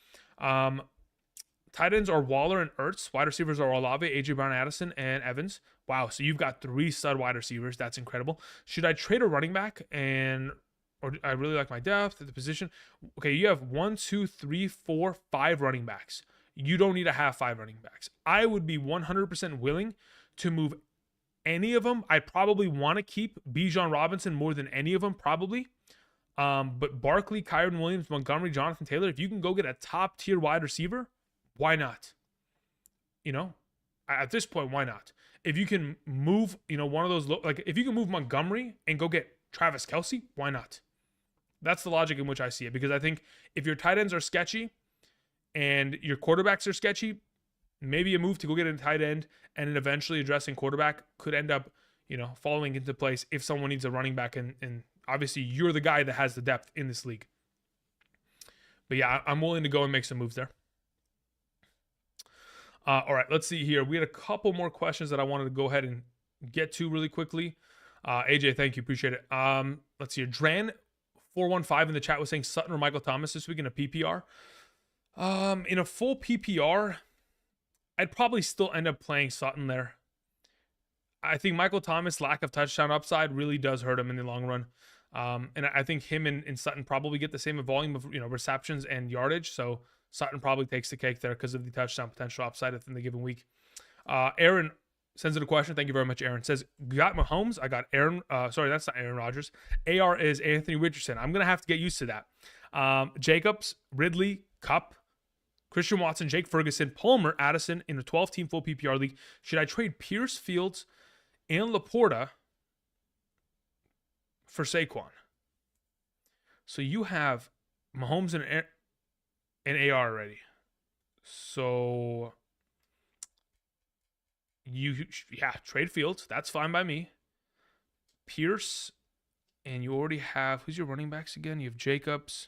Speaker 1: tight ends are Waller and Ertz. Wide receivers are Olave, AJ Brown, Addison, and Evans. Wow, so you've got 3 stud wide receivers. That's incredible. Should I trade a running back or I really like my depth at the position? Okay, you have 1, 2, 3, 4, 5 running backs. You don't need to have 5 running backs. I would be 100% willing to move any of them. I probably want to keep Bijan Robinson more than any of them, probably. But Barkley, Kyron Williams, Montgomery, Jonathan Taylor, if you can go get a top tier wide receiver, why not? At this point, why not? If you can move, one of those, if you can move Montgomery and go get Travis Kelce, why not? That's the logic in which I see it, because I think if your tight ends are sketchy and your quarterbacks are sketchy, maybe a move to go get a tight end and then eventually addressing quarterback could end up, falling into place if someone needs a running back. And obviously you're the guy that has the depth in this league. But yeah, I'm willing to go and make some moves there. All right, let's see here. We had a couple more questions that I wanted to go ahead and get to really quickly. AJ, thank you. Appreciate it. Let's see here. Dran415 in the chat was saying Sutton or Michael Thomas this week in a PPR. In a full PPR, I'd probably still end up playing Sutton there. I think Michael Thomas' lack of touchdown upside really does hurt him in the long run. And I think him and Sutton probably get the same volume of receptions and yardage. So Sutton probably takes the cake there because of the touchdown potential upside within the given week. Aaron sends in a question. Thank you very much, Aaron. Says, got Mahomes. I got Aaron. Sorry, that's not Aaron Rodgers. AR is Anthony Richardson. I'm going to have to get used to that. Jacobs, Ridley, Kupp, Christian Watson, Jake Ferguson, Palmer, Addison in a 12-team full PPR league. Should I trade Pierce, Fields, and Laporta for Saquon? So you have Mahomes and AR already. So trade Fields. That's fine by me. Pierce, and you already have, who's your running backs again? You have Jacobs.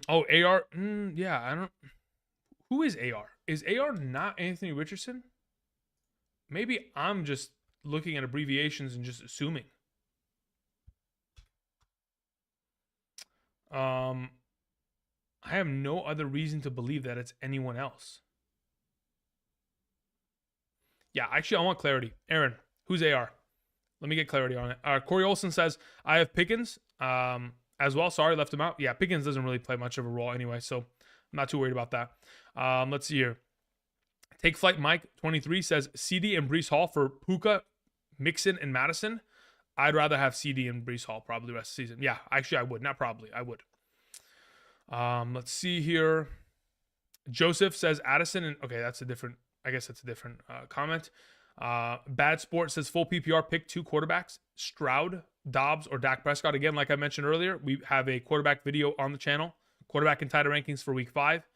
Speaker 1: Oh, AR. Yeah, I don't. Who is AR? Is AR not Anthony Richardson? Maybe I'm just looking at abbreviations and just assuming. I have no other reason to believe that it's anyone else. Yeah, actually, I want clarity. Aaron, who's AR? Let me get clarity on it. Corey Olson says, I have Pickens as well. Sorry, left him out. Yeah, Pickens doesn't really play much of a role anyway, so I'm not too worried about that. Let's see here. Take Flight Mike 23 says, CD and Breece Hall for Puka, Mixon, and Madison. I'd rather have CD and Breece Hall probably the rest of the season. Yeah, actually, I would. Not probably. I would. Let's see here. Joseph says Addison. And okay, that's a different, I guess that's a different comment. Bad Sport says full PPR, pick 2 quarterbacks, Stroud, Dobbs, or Dak Prescott. Again, like I mentioned earlier, we have a quarterback video on the channel, quarterback and title rankings for week 5.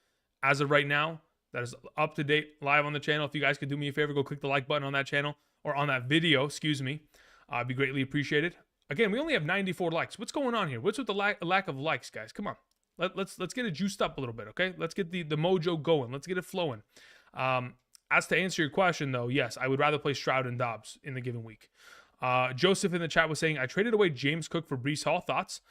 Speaker 1: As of right now, that is up to date, live on the channel. If you guys could do me a favor, go click the like button on that channel, or on that video, excuse me. It'd be greatly appreciated. Again, we only have 94 likes. What's going on here? What's with the lack of likes, guys? Come on. Let's get it juiced up a little bit, okay? Let's get the mojo going. Let's get it flowing. As to answer your question, though, yes, I would rather play Stroud and Dobbs in the given week. Joseph in the chat was saying, I traded away James Cook for Breece Hall. Thoughts?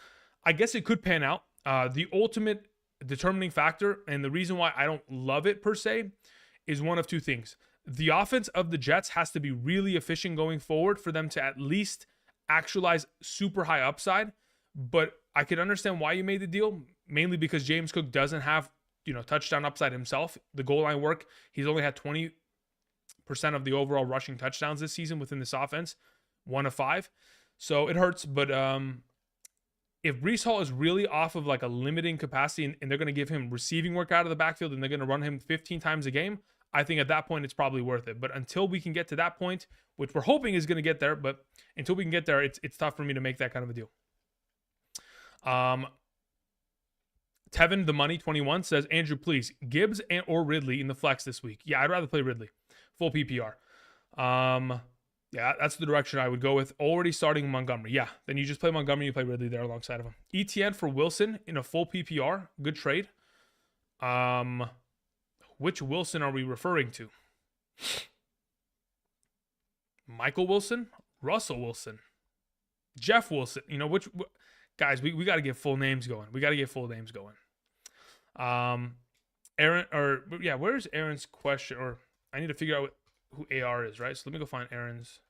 Speaker 1: I guess it could pan out. The ultimate determining factor, and the reason why I don't love it per se, is one of 2 things. The offense of the Jets has to be really efficient going forward for them to at least actualize super high upside. But I could understand why you made the deal, mainly because James Cook doesn't have, touchdown upside himself. The goal line work, he's only had 20% of the overall rushing touchdowns this season within this offense, 1 of 5. So it hurts, but if Breece Hall is really off of like a limiting capacity and they're going to give him receiving work out of the backfield and they're going to run him 15 times a game, I think at that point it's probably worth it. But until we can get to that point, which we're hoping is going to get there, but until we can get there, it's tough for me to make that kind of a deal. Tevin, the money 21 says, Andrew, please, Gibbs or Ridley in the flex this week. Yeah, I'd rather play Ridley. Full PPR. Yeah, that's the direction I would go with. Already starting Montgomery. Yeah, then you just play Montgomery, you play Ridley there alongside of him. ETN for Wilson in a full PPR. Good trade. Which Wilson are we referring to? Michael Wilson? Russell Wilson? Jeff Wilson? Which... Guys, we got to get full names going. Aaron, where's Aaron's question? Or I need to figure out who AR is, right? So let me go find Aaron's.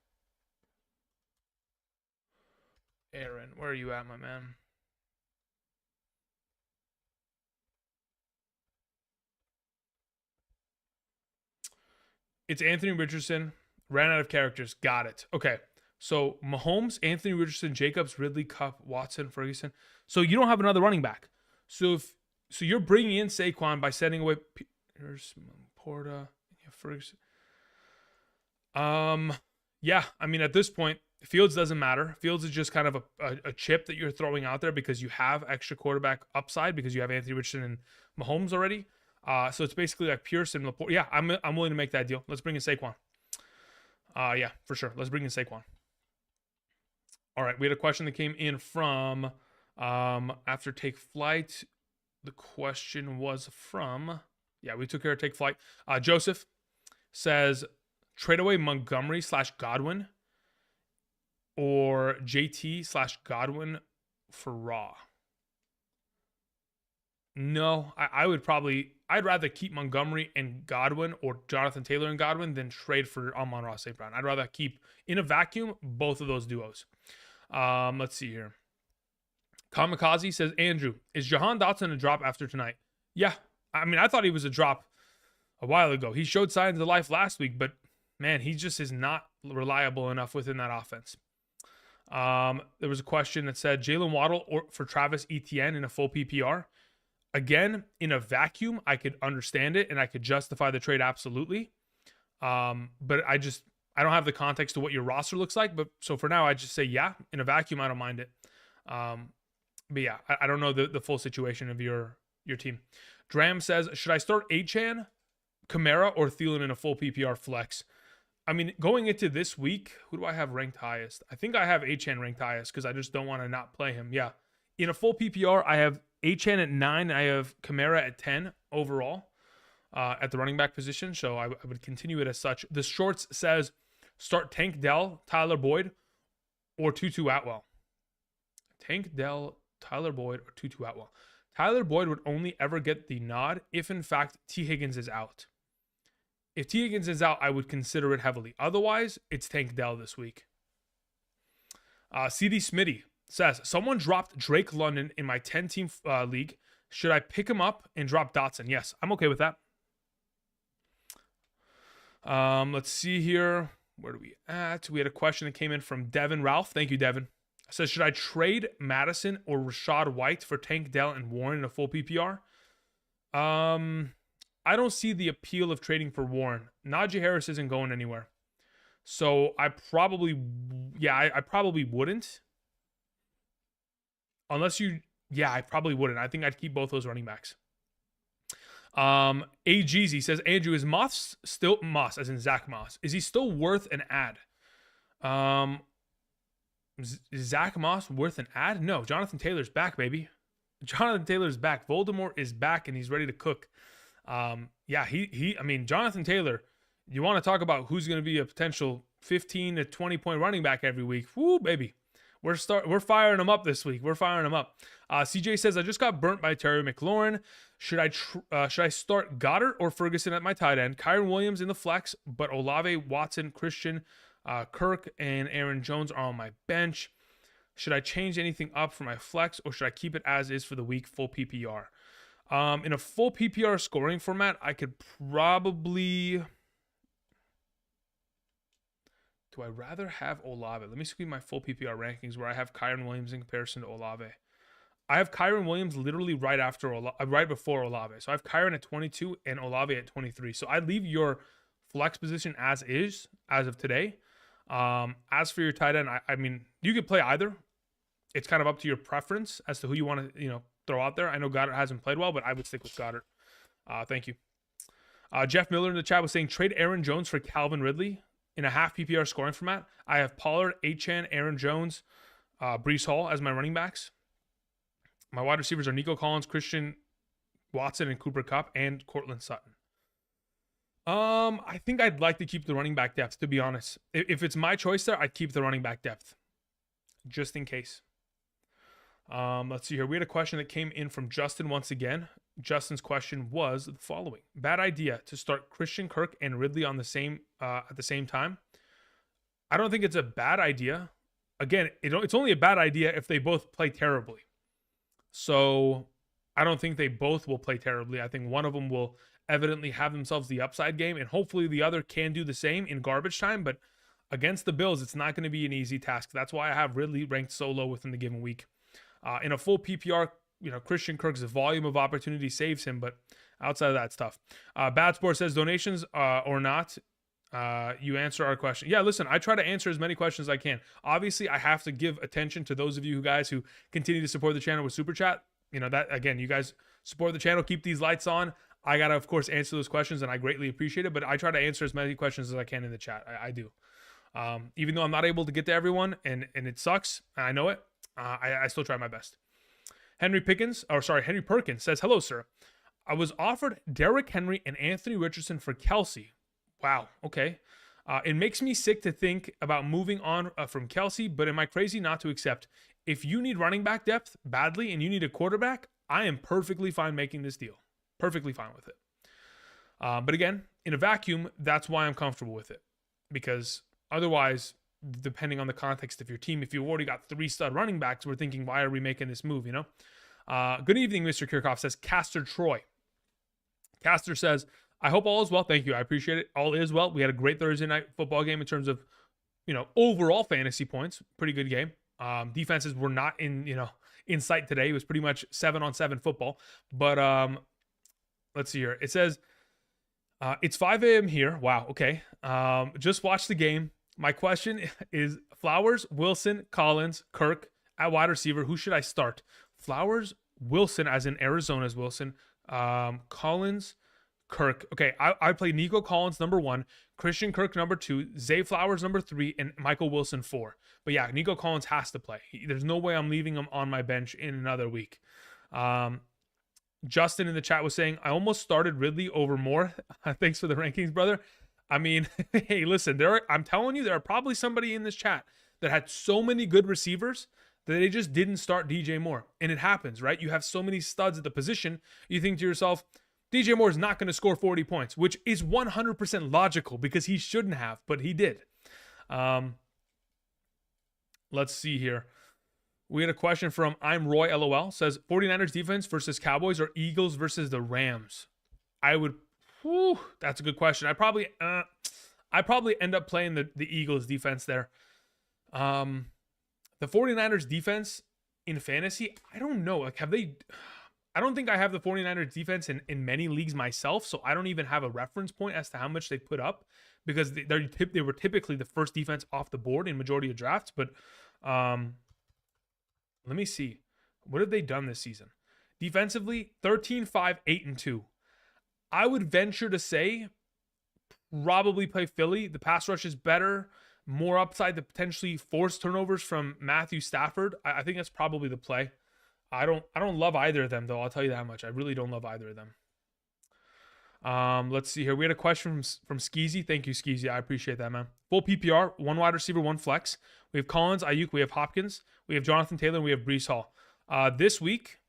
Speaker 1: Aaron, where are you at, my man? It's Anthony Richardson. Ran out of characters. Got it. Okay. So Mahomes, Anthony Richardson, Jacobs, Ridley, Kupp, Watson, Ferguson. So you don't have another running back. So you're bringing in Saquon by sending away Porta, Ferguson. Yeah, I mean at this point, Fields doesn't matter. Fields is just kind of a chip that you're throwing out there because you have extra quarterback upside because you have Anthony Richardson and Mahomes already. So it's basically like Pearson, Laporte. Yeah, I'm willing to make that deal. Let's bring in Saquon. Yeah, for sure. Let's bring in Saquon. All right, we had a question that came in from after Take Flight. The question was from, we took care of Take Flight. Joseph says, trade away Montgomery / Godwin or JT / Godwin for Raw. No, I'd rather keep Montgomery and Godwin or Jonathan Taylor and Godwin than trade for Amon-Ra St. Brown. I'd rather keep, in a vacuum, both of those duos. Let's see here. Kamikaze says, Andrew, is Jahan Dotson a drop after tonight? Yeah. I mean, I thought he was a drop a while ago. He showed signs of life last week, but man, he just is not reliable enough within that offense. There was a question that said Jalen Waddle or for Travis Etienne in a full PPR. Again, in a vacuum, I could understand it and I could justify the trade absolutely. But I don't have the context to what your roster looks like. But so for now, I just say, yeah, in a vacuum, I don't mind it. But yeah, I don't know the full situation of your team. Dram says, should I start Achane, Kamara, or Thielen in a full PPR flex? I mean, going into this week, who do I have ranked highest? I think I have Achane ranked highest because I just don't want to not play him. Yeah. In a full PPR, I have Achane at 9. I have Kamara at 10 overall at the running back position. So I would continue it as such. The shorts says start Tank Dell, Tyler Boyd, or Tutu Atwell. Tank Dell, Tyler Boyd, or Tutu Atwell. Tyler Boyd would only ever get the nod if, in fact, T. Higgins is out. If T. Higgins is out, I would consider it heavily. Otherwise, it's Tank Dell this week. CD Smitty says, someone dropped Drake London in my 10-team league. Should I pick him up and drop Dotson? Yes, I'm okay with that. Let's see here. Where are we at? We had a question that came in from Devin Ralph. Thank you, Devin. It says, should I trade Madison or Rashad White for Tank Dell and Warren in a full PPR? I don't see the appeal of trading for Warren. Najee Harris isn't going anywhere. So I probably wouldn't. I probably wouldn't. I think I'd keep both those running backs. AGZ says, Andrew, is Moss still Moss, as in Zach Moss? Is he still worth an ad? Is Zach Moss worth an ad? No, Jonathan Taylor's back, baby. Jonathan Taylor's back. Voldemort is back and he's ready to cook. I mean, Jonathan Taylor, you want to talk about who's going to be a potential 15 to 20 point running back every week. Woo, baby. We're firing him up this week. We're firing him up. CJ says, I just got burnt by Terry McLaurin. Should I start Goddard or Ferguson at my tight end? Kyron Williams in the flex, but Olave, Watson, Christian, Kirk, and Aaron Jones are on my bench. Should I change anything up for my flex, or should I keep it as is for the week, full PPR? In a full PPR scoring format, I could probably... Do I rather have Olave? Let me see my full PPR rankings where I have Kyron Williams in comparison to Olave. I have Kyron Williams literally right before Olave. So I have Kyron at 22 and Olave at 23. So I leave your flex position as is as of today. As for your tight end, I mean, you could play either. It's kind of up to your preference as to who you want to, throw out there. I know Goddard hasn't played well, but I would stick with Goddard. Thank you. Jeff Miller in the chat was saying trade Aaron Jones for Calvin Ridley in a half PPR scoring format. I have Pollard, Achane, Aaron Jones, Breece Hall as my running backs. My wide receivers are Nico Collins, Christian Watson, and Cooper Kupp, and Cortland Sutton. I think I'd like to keep the running back depth, to be honest. If it's my choice there, I'd keep the running back depth, just in case. Let's see here. We had a question that came in from Justin once again. Justin's question was the following: bad idea to start Christian Kirk and Ridley on the same at the same time. I don't think it's a bad idea. Again, it's only a bad idea if they both play terribly. So I don't think they both will play terribly. I think one of them will evidently have themselves the upside game, and hopefully the other can do the same in garbage time. But against the Bills, it's not going to be an easy task. That's why I have Ridley ranked so low within the given week. In a full PPR, Christian Kirk's volume of opportunity saves him, but outside of that, it's tough. Bad Sport says donations or not. You answer our question. Yeah, listen, I try to answer as many questions as I can. Obviously, I have to give attention to those of you guys who continue to support the channel with Super Chat. That, again, you guys support the channel, keep these lights on. I got to, of course, answer those questions, and I greatly appreciate it, but I try to answer as many questions as I can in the chat. I do. Even though I'm not able to get to everyone, and it sucks, and I know it, I still try my best. Henry Perkins says, hello, sir. I was offered Derrick Henry and Anthony Richardson for Kelsey. Wow, okay. It makes me sick to think about moving on from Kelsey, but am I crazy not to accept? If you need running back depth badly and you need a quarterback, I am perfectly fine making this deal. Perfectly fine with it. But again, in a vacuum, that's why I'm comfortable with it. Because otherwise, depending on the context of your team, if you've already got 3 stud running backs, we're thinking, why are we making this move, Good evening, Mr. Kirchhoff, says Castor Troy. Castor says, I hope all is well. Thank you. I appreciate it. All is well. We had a great Thursday night football game in terms of, overall fantasy points. Pretty good game. Defenses were not in sight today. It was pretty much 7-on-7 football. But let's see here. It says, it's 5 a.m. here. Wow. Okay. Just watched the game. My question is Flowers, Wilson, Collins, Kirk at wide receiver. Who should I start? Flowers, Wilson, as in Arizona's Wilson, Collins, Kirk. Okay, I play Nico Collins number 1, Christian Kirk number 2, Zay Flowers number 3, and Michael Wilson 4. But yeah, Nico Collins has to play. There's no way I'm leaving him on my bench in another week. Justin in the chat was saying, I almost started Ridley over Moore. Thanks for the rankings, brother. I mean, hey, listen, I'm telling you, there are probably somebody in this chat that had so many good receivers that they just didn't start DJ Moore. And it happens, right? You have so many studs at the position. You think to yourself, DJ Moore is not going to score 40 points, which is 100% logical because he shouldn't have, but he did. Let's see here. We had a question from I'm Roy LOL. Says 49ers defense versus Cowboys or Eagles versus the Rams? That's a good question. I probably end up playing the Eagles defense there. The 49ers defense in fantasy, I don't know. I don't think I have the 49ers defense in many leagues myself, so I don't even have a reference point as to how much they put up because they were typically the first defense off the board in majority of drafts. But let me see. What have they done this season? Defensively, 13-5, 8-2. I would venture to say probably play Philly. The pass rush is better, more upside to potentially force turnovers from Matthew Stafford. I think that's probably the play. I don't love either of them, though. I'll tell you that much. I really don't love either of them. Let's see here. We had a question from Skeezy. Thank you, Skeezy. I appreciate that, man. Full PPR, 1 wide receiver, 1 flex. We have Collins, Ayuk, we have Hopkins, we have Jonathan Taylor, and we have Breece Hall. This week,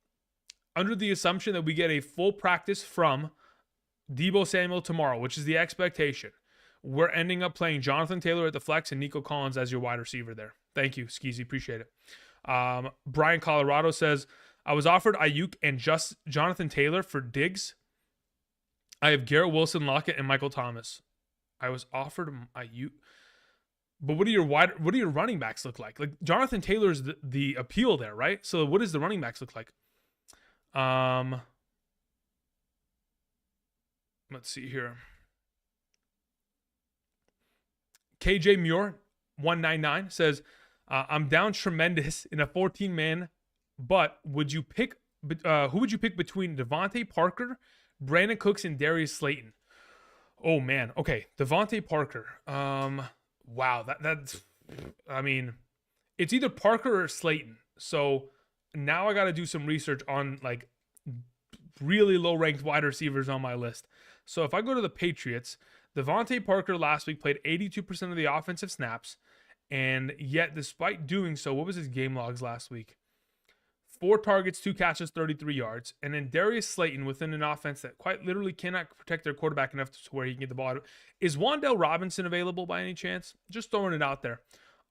Speaker 1: under the assumption that we get a full practice from Deebo Samuel tomorrow, which is the expectation, we're ending up playing Jonathan Taylor at the flex and Nico Collins as your wide receiver there. Thank you, Skeezy. Appreciate it. Brian Colorado says, I was offered Ayuk and just Jonathan Taylor for Diggs. I have Garrett Wilson, Lockett, and Michael Thomas. I was offered Ayuk. But what do your running backs look like? Like Jonathan Taylor's the appeal there, right? So what does the running backs look like? Let's see here. KJ Muir 199 says, I'm down tremendous in a 14-man, but who would you pick between Devontae Parker, Brandon Cooks, and Darius Slayton? Oh man. Okay. Devontae Parker. Wow. That's I mean, it's either Parker or Slayton. So now I got to do some research on like really low ranked wide receivers on my list. So if I go to the Patriots, Devontae Parker last week played 82% of the offensive snaps. And yet, despite doing so, what was his game logs last week? 4 targets, 2 catches, 33 yards. And then Darius Slayton within an offense that quite literally cannot protect their quarterback enough to where he can get the ball out. Is Wan'Dale Robinson available by any chance? Just throwing it out there.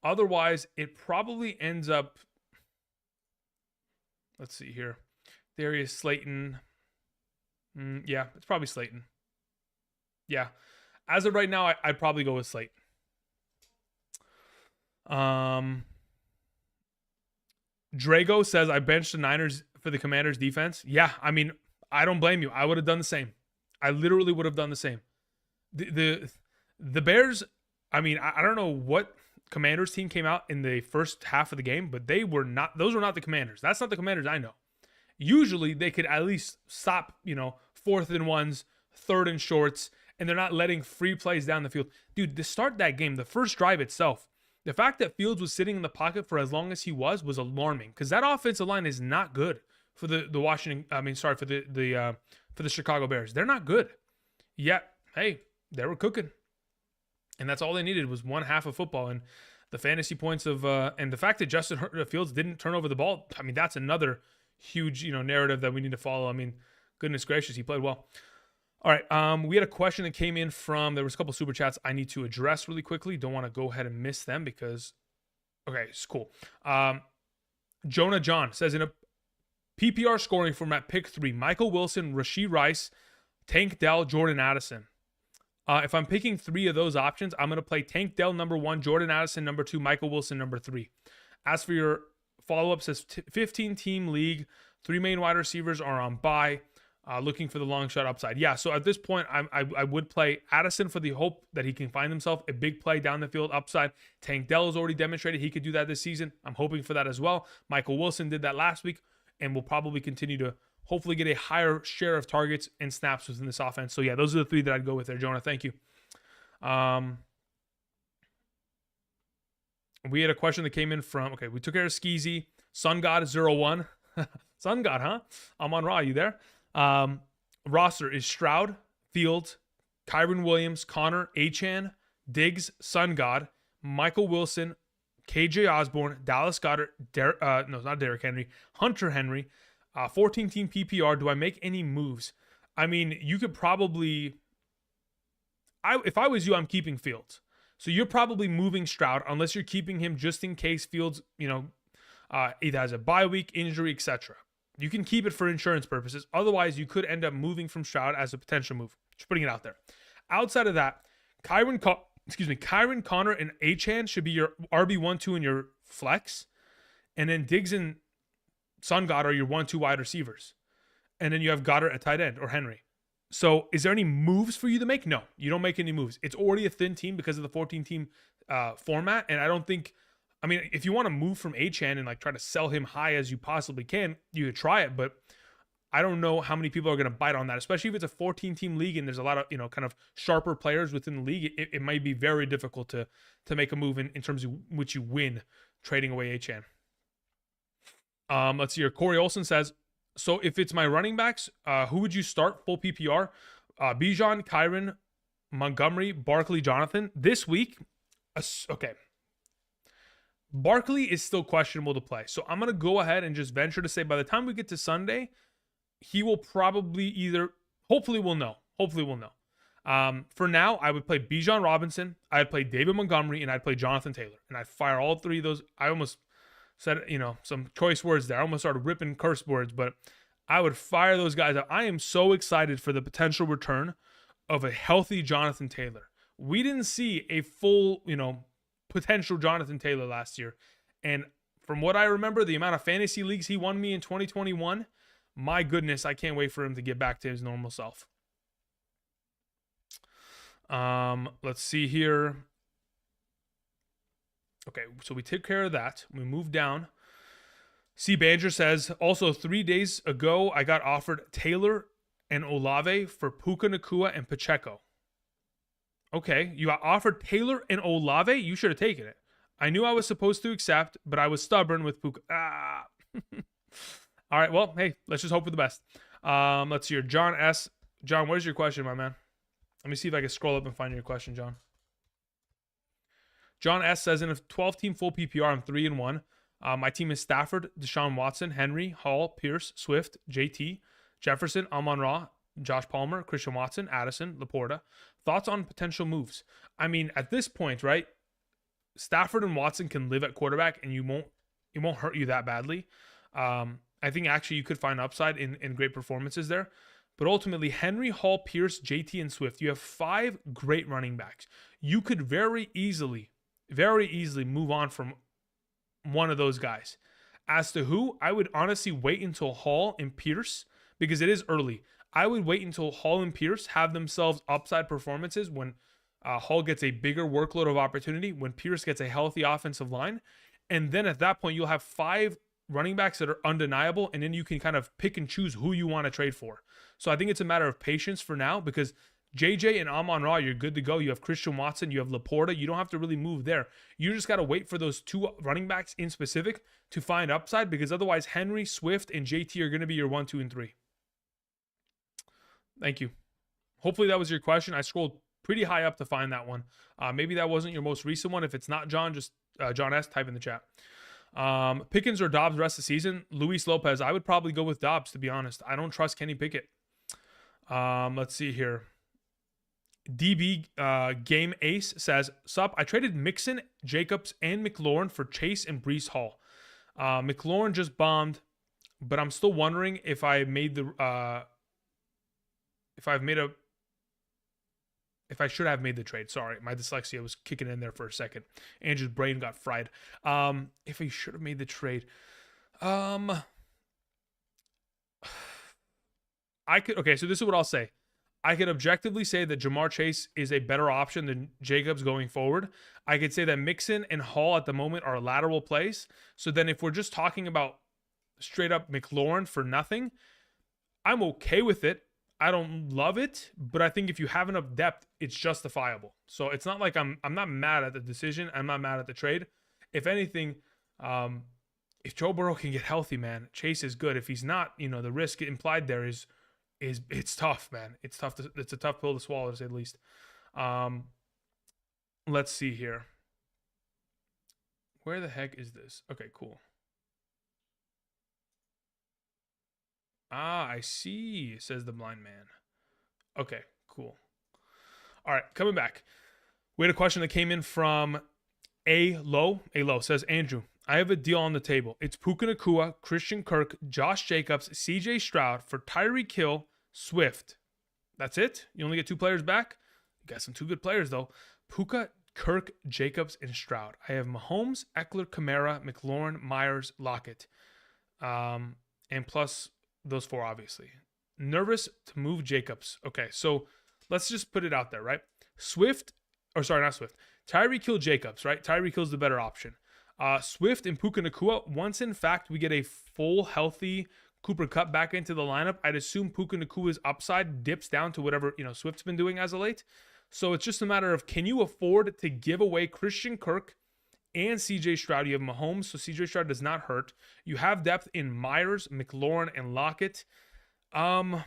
Speaker 1: Otherwise, it probably ends up... Let's see here. Darius Slayton. Yeah, it's probably Slayton. Yeah. As of right now, I'd probably go with Slayton. Drago says, I benched the Niners for the Commanders defense. Yeah, I mean, I don't blame you. I would have done the same. I literally would have done the same. The Bears, I mean, I don't know what Commanders team came out in the first half of the game, but those were not the Commanders. That's not the Commanders I know. Usually they could at least stop, 4th and 1s, 3rd and shorts, and they're not letting free plays down the field. Dude, to start that game, the first drive itself, the fact that Fields was sitting in the pocket for as long as he was alarming, because that offensive line is not good for the Chicago Bears. They're not good. Yet, hey, they were cooking. And that's all they needed was one half of football. And the fantasy points of and the fact that Justin Fields didn't turn over the ball, I mean, that's another huge, narrative that we need to follow. I mean, goodness gracious, he played well. All right, we had a question that came in from, there was a couple super chats I need to address really quickly. Don't want to go ahead and miss them because, okay, it's cool. Jonah John says, in a PPR scoring format, pick 3, Michael Wilson, Rashee Rice, Tank Dell, Jordan Addison. If I'm picking 3 of those options, I'm going to play Tank Dell number 1, Jordan Addison number 2, Michael Wilson number 3. As for your follow-up, says 15-team league, 3 main wide receivers are on bye. Looking for the long shot upside. Yeah, so at this point, I would play Addison for the hope that he can find himself a big play down the field upside. Tank Dell has already demonstrated he could do that this season. I'm hoping for that as well. Michael Wilson did that last week and will probably continue to hopefully get a higher share of targets and snaps within this offense. So yeah, those are the 3 that I'd go with there, Jonah. Thank you. We had a question that came in from, okay, we took care of Skeezy. Sun God 01. Sun God, huh? I'm on Raw. You there? Roster is Stroud, Fields, Kyron Williams, Connor, Achane, Diggs, Sun God, Michael Wilson, KJ Osborne, Dallas Goedert, not Derrick Henry, Hunter Henry, 14-team PPR. Do I make any moves? I mean, you could probably, if I was you, I'm keeping Fields. So you're probably moving Stroud unless you're keeping him just in case Fields, either has a bye week, injury, etc. You can keep it for insurance purposes. Otherwise, you could end up moving from Stroud as a potential move. Just putting it out there. Outside of that, Kyron, Connor, and Achane should be your RB1, 2 in your flex. And then Diggs and Sun God are your 1-2 wide receivers. And then you have Goddard at tight end or Henry. So is there any moves for you to make? No, you don't make any moves. It's already a thin team because of the 14-team format. And I don't think... I mean, if you want to move from Achane and try to sell him high as you possibly can, you could try it, but I don't know how many people are going to bite on that, especially if it's a 14-team league and there's a lot of, kind of sharper players within the league. It might be very difficult to make a move in terms of which you win trading away Achane. Let's see here. Corey Olson says, so if it's my running backs, who would you start full PPR? Bijan, Kyron, Montgomery, Barkley, Jonathan. This week, okay. Barkley is still questionable to play. So I'm going to go ahead and just venture to say by the time we get to Sunday, he will probably hopefully we'll know. Hopefully we'll know. For now, I would play Bijan Robinson, I'd play David Montgomery, and I'd play Jonathan Taylor. And I'd fire all three of those. I almost said, some choice words there. I almost started ripping curse words, but I would fire those guys out. I am so excited for the potential return of a healthy Jonathan Taylor. We didn't see a full, potential Jonathan Taylor last year. And from what I remember, the amount of fantasy leagues he won me in 2021, my goodness, I can't wait for him to get back to his normal self. Let's see here. Okay, so we took care of that. We moved down. C. Banjer says, also 3 days ago, I got offered Taylor and Olave for Puka Nacua and Pacheco. Okay, you got offered Taylor and Olave? You should have taken it. I knew I was supposed to accept, but I was stubborn with Puka. All right, well, hey, let's just hope for the best. Let's hear John S. John, what is your question, my man? Let me see if I can scroll up and find your question, John. John S. says, in a 12-team full PPR, I'm 3-1. My team is Stafford, Deshaun Watson, Henry, Hall, Pierce, Swift, JT, Jefferson, Amon-Ra, Josh Palmer, Christian Watson, Addison, Laporta. Thoughts on potential moves? I mean, at this point, right, Stafford and Watson can live at quarterback, and it won't hurt you that badly. I think actually you could find upside in great performances there. But ultimately, Henry, Hall, Pierce, JT, and Swift, you have 5 great running backs. You could very easily move on from one of those guys. As to who, I would honestly wait until Hall and Pierce, because it is early. I would wait until Hall and Pierce have themselves upside performances when Hall gets a bigger workload of opportunity, when Pierce gets a healthy offensive line. And then at that point, you'll have 5 running backs that are undeniable, and then you can kind of pick and choose who you want to trade for. So I think it's a matter of patience for now, because JJ and Amon-Ra, you're good to go. You have Christian Watson, you have Laporta. You don't have to really move there. You just got to wait for those 2 running backs in specific to find upside, because otherwise Henry, Swift, and JT are going to be your 1, 2, and 3. Thank you. Hopefully that was your question. I scrolled pretty high up to find that one. Maybe that wasn't your most recent one. If it's not John, just John S, type in the chat. Pickens or Dobbs rest of the season? Luis Lopez. I would probably go with Dobbs, to be honest. I don't trust Kenny Pickett. Let's see here. DB Game Ace says, sup, I traded Mixon, Jacobs, and McLaurin for Chase and Breece Hall. McLaurin just bombed, but I'm still wondering if I made the if I should have made the trade. Sorry, my dyslexia was kicking in there for a second. Andrew's brain got fried. If I should have made the trade. Okay, so this is what I'll say. I could objectively say that Jamar Chase is a better option than Jacobs going forward. I could say that Mixon and Hall at the moment are lateral plays. So then if we're just talking about straight up McLaurin for nothing, I'm okay with it. I don't love it, but I think if you have enough depth, it's justifiable. So it's not like I'm not mad at the decision. I'm not mad at the trade. If anything, if Joe Burrow can get healthy, man, Chase is good. If he's not, the risk implied there is it's tough, man. It's tough. It's a tough pill to swallow, to say the least. Let's see here. Where the heck is this? Okay, cool. I see, says the blind man. Okay, cool. All right, coming back. We had a question that came in from A-Low. A-Low says, Andrew, I have a deal on the table. It's Puka Nacua, Christian Kirk, Josh Jacobs, CJ Stroud for Tyreek Hill, Swift. That's it? You only get 2 players back? You got some 2 good players, though. Puka, Kirk, Jacobs, and Stroud. I have Mahomes, Eckler, Kamara, McLaurin, Myers, Lockett. And plus those 4, obviously. Nervous to move Jacobs. Okay, so let's just put it out there, right? Tyreek Hill, Jacobs, right? Tyreek Hill's the better option. Swift and Puka Nacua, once in fact we get a full, healthy Cooper Kupp back into the lineup, I'd assume Puka Nacua's upside dips down to whatever, Swift's been doing as of late. So it's just a matter of, can you afford to give away Christian Kirk and CJ Stroud? You have Mahomes, so CJ Stroud does not hurt. You have depth in Myers, McLaurin, and Lockett. Man.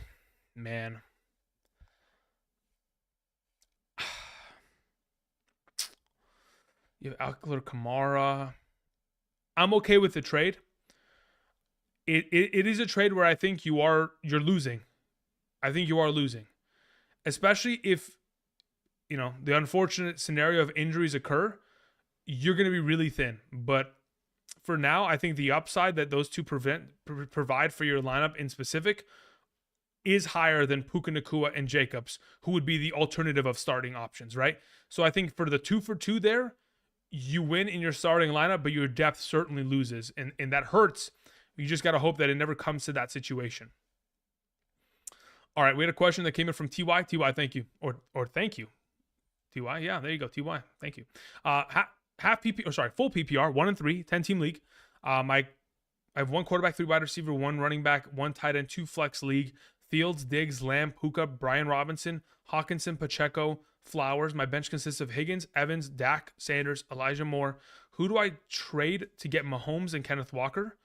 Speaker 1: You have Eckler, Kamara. I'm okay with the trade. it is a trade where I think you're losing. I think you are losing, especially if the unfortunate scenario of injuries occur. You're going to be really thin, but for now, I think the upside that those two provide for your lineup in specific is higher than Puka Nacua and Jacobs, who would be the alternative of starting options, right? So I think for the 2-for-2 there, you win in your starting lineup, but your depth certainly loses, and that hurts. You just got to hope that it never comes to that situation. All right, we had a question that came in from TY. TY, thank you. Or thank you. TY, yeah, there you go. TY, thank you. Full PPR, 1-3, 10-team league. I have one quarterback, 3 wide receiver, 1 running back, 1 tight end, 2 flex league. Fields, Diggs, Lamb, Puka, Brian Robinson, Hawkinson, Pacheco, Flowers. My bench consists of Higgins, Evans, Dak, Sanders, Elijah Moore. Who do I trade to get Mahomes and Kenneth Walker?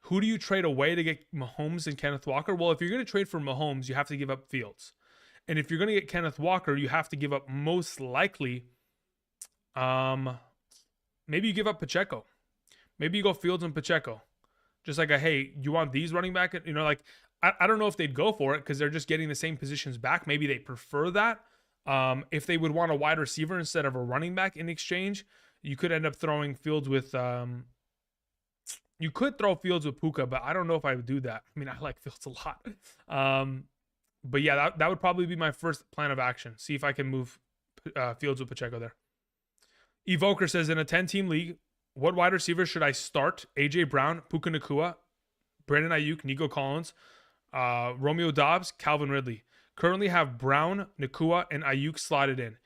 Speaker 1: Who do you trade away to get Mahomes and Kenneth Walker? Well, if you're going to trade for Mahomes, you have to give up Fields. And if you're going to get Kenneth Walker, you have to give up most likely, maybe you give up Pacheco. Maybe you go Fields and Pacheco. Just like hey, you want these running back? I don't know if they'd go for it because they're just getting the same positions back. Maybe they prefer that. If they would want a wide receiver instead of a running back in exchange, you could end up throwing Fields with you could throw Fields with Puka, but I don't know if I would do that. I mean, I like Fields a lot. But yeah, that would probably be my first plan of action. See if I can move Fields with Pacheco there. Evoker says, in a 10-team league, what wide receiver should I start? AJ Brown, Puka Nacua, Brandon Ayuk, Nico Collins, Romeo Dobbs, Calvin Ridley. Currently have Brown, Nacua, and Ayuk slotted in.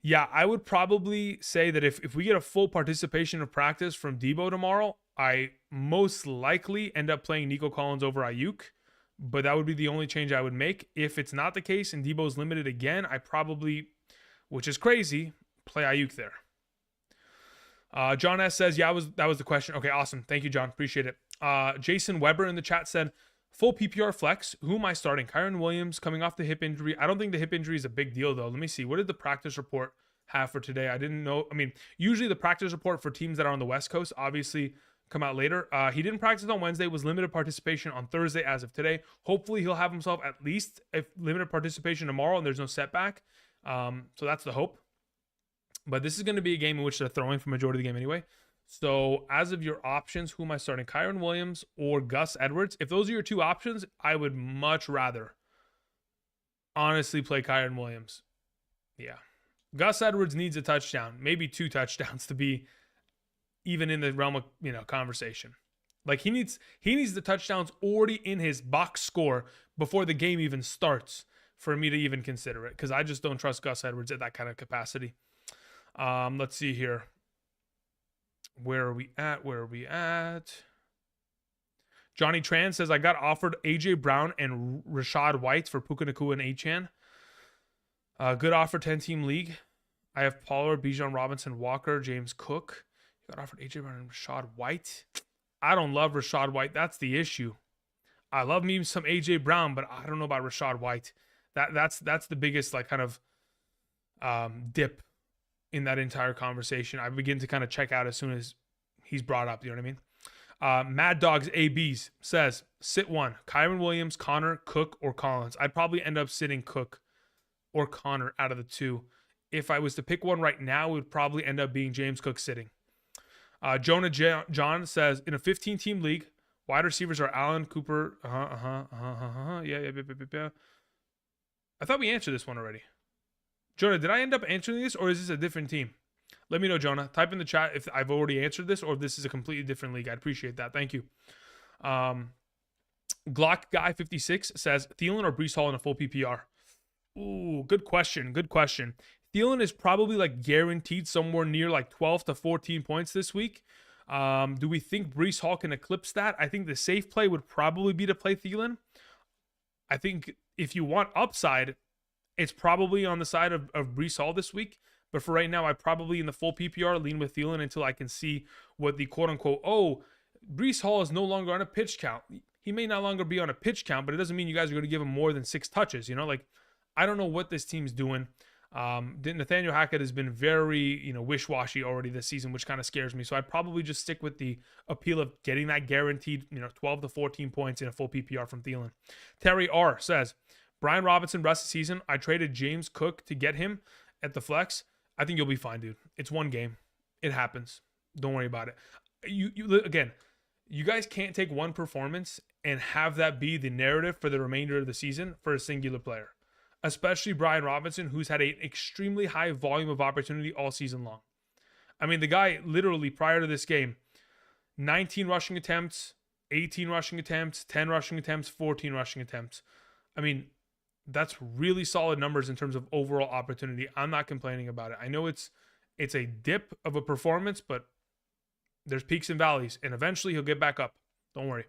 Speaker 1: Yeah, I would probably say that if we get a full participation of practice from Debo tomorrow, I most likely end up playing Nico Collins over Ayuk, but that would be the only change I would make. If it's not the case and Debo's limited again, I probably, which is crazy, play Ayuk there. John S. says, yeah, that was the question. Okay, awesome. Thank you, John. Appreciate it. Jason Weber in the chat said, full PPR flex. Who am I starting? Kyron Williams coming off the hip injury. I don't think the hip injury is a big deal, though. Let me see. What did the practice report have for today? I didn't know. I mean, usually the practice report for teams that are on the West Coast obviously come out later. He didn't practice on Wednesday. Was limited participation on Thursday as of today. Hopefully he'll have himself at least a limited participation tomorrow and there's no setback. So that's the hope. But this is going to be a game in which they're throwing for majority of the game anyway. So as of your options, who am I starting? Kyron Williams or Gus Edwards? If those are your two options, I would much rather honestly play Kyron Williams. Yeah. Gus Edwards needs a touchdown, maybe 2 touchdowns to be even in the realm of, conversation. Like he needs the touchdowns already in his box score before the game even starts for me to even consider it, because I just don't trust Gus Edwards at that kind of capacity. Let's see here. Where are we at? Johnny Tran says, I got offered AJ Brown and Rashad White for Puka Nacua and Achane. Good offer, 10-team league. I have Pollard, Bijan Robinson, Walker, James Cook. You got offered AJ Brown and Rashad White. I don't love Rashad White. That's the issue. I love me some AJ Brown, but I don't know about Rashad White. That's the biggest kind of dip in that entire conversation. I begin to kind of check out as soon as he's brought up. You know what I mean? Mad Dogs ABs says, sit 1. Kyron Williams, Connor, Cook, or Collins. I'd probably end up sitting Cook or Connor out of the 2. If I was to pick one right now, it would probably end up being James Cook sitting. Jonah John says, in a 15-team league, wide receivers are Allen, Cooper. Yeah. I thought we answered this one already. Jonah, did I end up answering this, or is this a different team? Let me know, Jonah. Type in the chat if I've already answered this, or if this is a completely different league. I'd appreciate that. Thank you. Glock Guy 56 says, Thielen or Breece Hall in a full PPR? Ooh, good question. Thielen is probably guaranteed somewhere near 12 to 14 points this week. Do we think Breece Hall can eclipse that? I think the safe play would probably be to play Thielen. I think if you want upside, it's probably on the side of Breece Hall this week. But for right now, I probably in the full PPR lean with Thielen until I can see what the quote-unquote, Breece Hall is no longer on a pitch count. He may no longer be on a pitch count, but it doesn't mean you guys are going to give him more than 6 touches. I don't know what this team's doing. Nathaniel Hackett has been very, wish-washy already this season, which kind of scares me. So I'd probably just stick with the appeal of getting that guaranteed, 12 to 14 points in a full PPR from Thielen. Terry R says, Brian Robinson rest of the season. I traded James Cook to get him at the flex. I think you'll be fine, dude. It's one game. It happens. Don't worry about it. Again, you guys can't take one performance and have that be the narrative for the remainder of the season for a singular player, especially Brian Robinson, who's had an extremely high volume of opportunity all season long. I mean, the guy literally prior to this game, 19 rushing attempts, 18 rushing attempts, 10 rushing attempts, 14 rushing attempts. I mean, that's really solid numbers in terms of overall opportunity. I'm not complaining about it. I know it's a dip of a performance, but there's peaks and valleys, and eventually he'll get back up. Don't worry.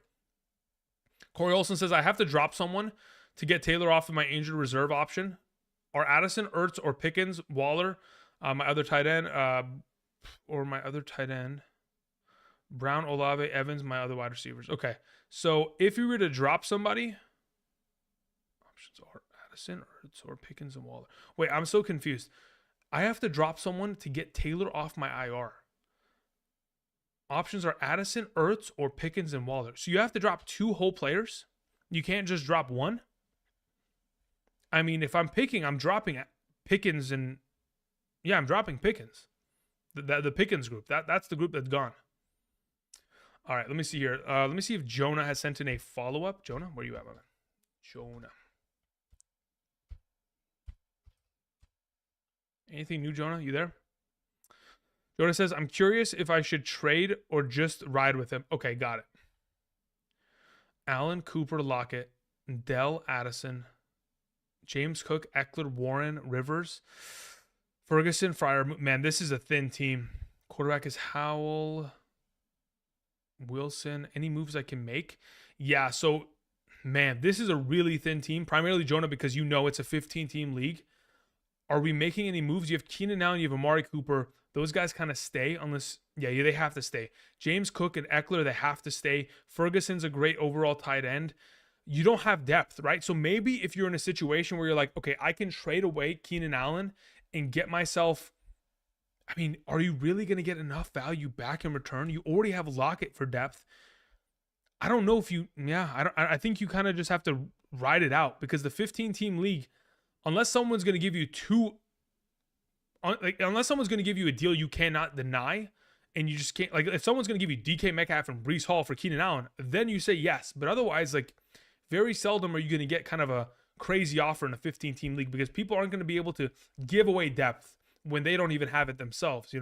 Speaker 1: Corey Olson says, I have to drop someone to get Taylor off of my injured reserve option. Are Addison, Ertz, or Pickens, Waller, my other tight end, Brown, Olave, Evans, my other wide receivers. Okay, so if you were to drop somebody, options are Addison, Ertz, or Pickens and Waller. Wait, I'm so confused. I have to drop someone to get Taylor off my IR. Options are Addison, Ertz, or Pickens and Waller. So you have to drop 2 whole players? You can't just drop one? I mean, if I'm picking, I'm dropping Pickens and... Yeah, I'm dropping Pickens. The Pickens group. That's the group that's gone. All right, let me see here. Let me see if Jonah has sent in a follow-up. Jonah, where you at, my man? Jonah. Anything new, Jonah? You there? Jonah says, I'm curious if I should trade or just ride with him. Okay, got it. Allen, Cooper, Lockett, Dell, Addison, James Cook, Eckler, Warren, Rivers, Ferguson, Fryer. Man, this is a thin team. Quarterback is Howell, Wilson. Any moves I can make? Yeah, so, man, this is a really thin team. Primarily, Jonah, because it's a 15-team league. Are we making any moves? You have Keenan Allen, you have Amari Cooper. Those guys kind of stay unless, they have to stay. James Cook and Eckler, they have to stay. Ferguson's a great overall tight end. You don't have depth, right? So maybe if you're in a situation where you're like, okay, I can trade away Keenan Allen and get myself, I mean, are you really going to get enough value back in return? You already have Lockett for depth. I don't know if I think you kind of just have to ride it out because the 15-team league, unless someone's going to give you unless someone's going to give you a deal you cannot deny, and you just can't, if someone's going to give you DK Metcalf and Breece Hall for Keenan Allen, then you say yes. But otherwise, very seldom are you going to get kind of a crazy offer in a 15-team league because people aren't going to be able to give away depth when they don't even have it themselves,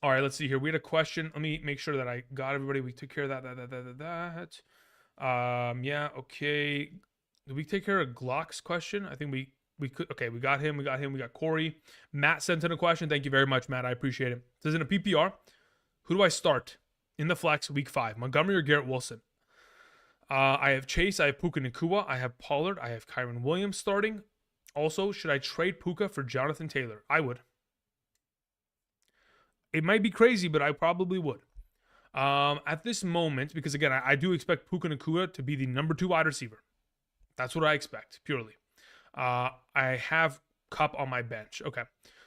Speaker 1: All right, let's see here. We had a question. Let me make sure that I got everybody. We took care of that. Yeah, okay. Did we take care of Glock's question? I think we could. Okay, we got him. We got Corey. Matt sent in a question. Thank you very much, Matt. I appreciate it. It says in a PPR, who do I start in the flex week 5? Montgomery or Garrett Wilson? I have Chase. I have Puka Nacua. I have Pollard. I have Kyron Williams starting. Also, should I trade Puka for Jonathan Taylor? I would. It might be crazy, but I probably would. At this moment, because again, I do expect Puka Nacua to be the number 2 wide receiver. That's what I expect, purely. I have Kupp on my bench. Okay.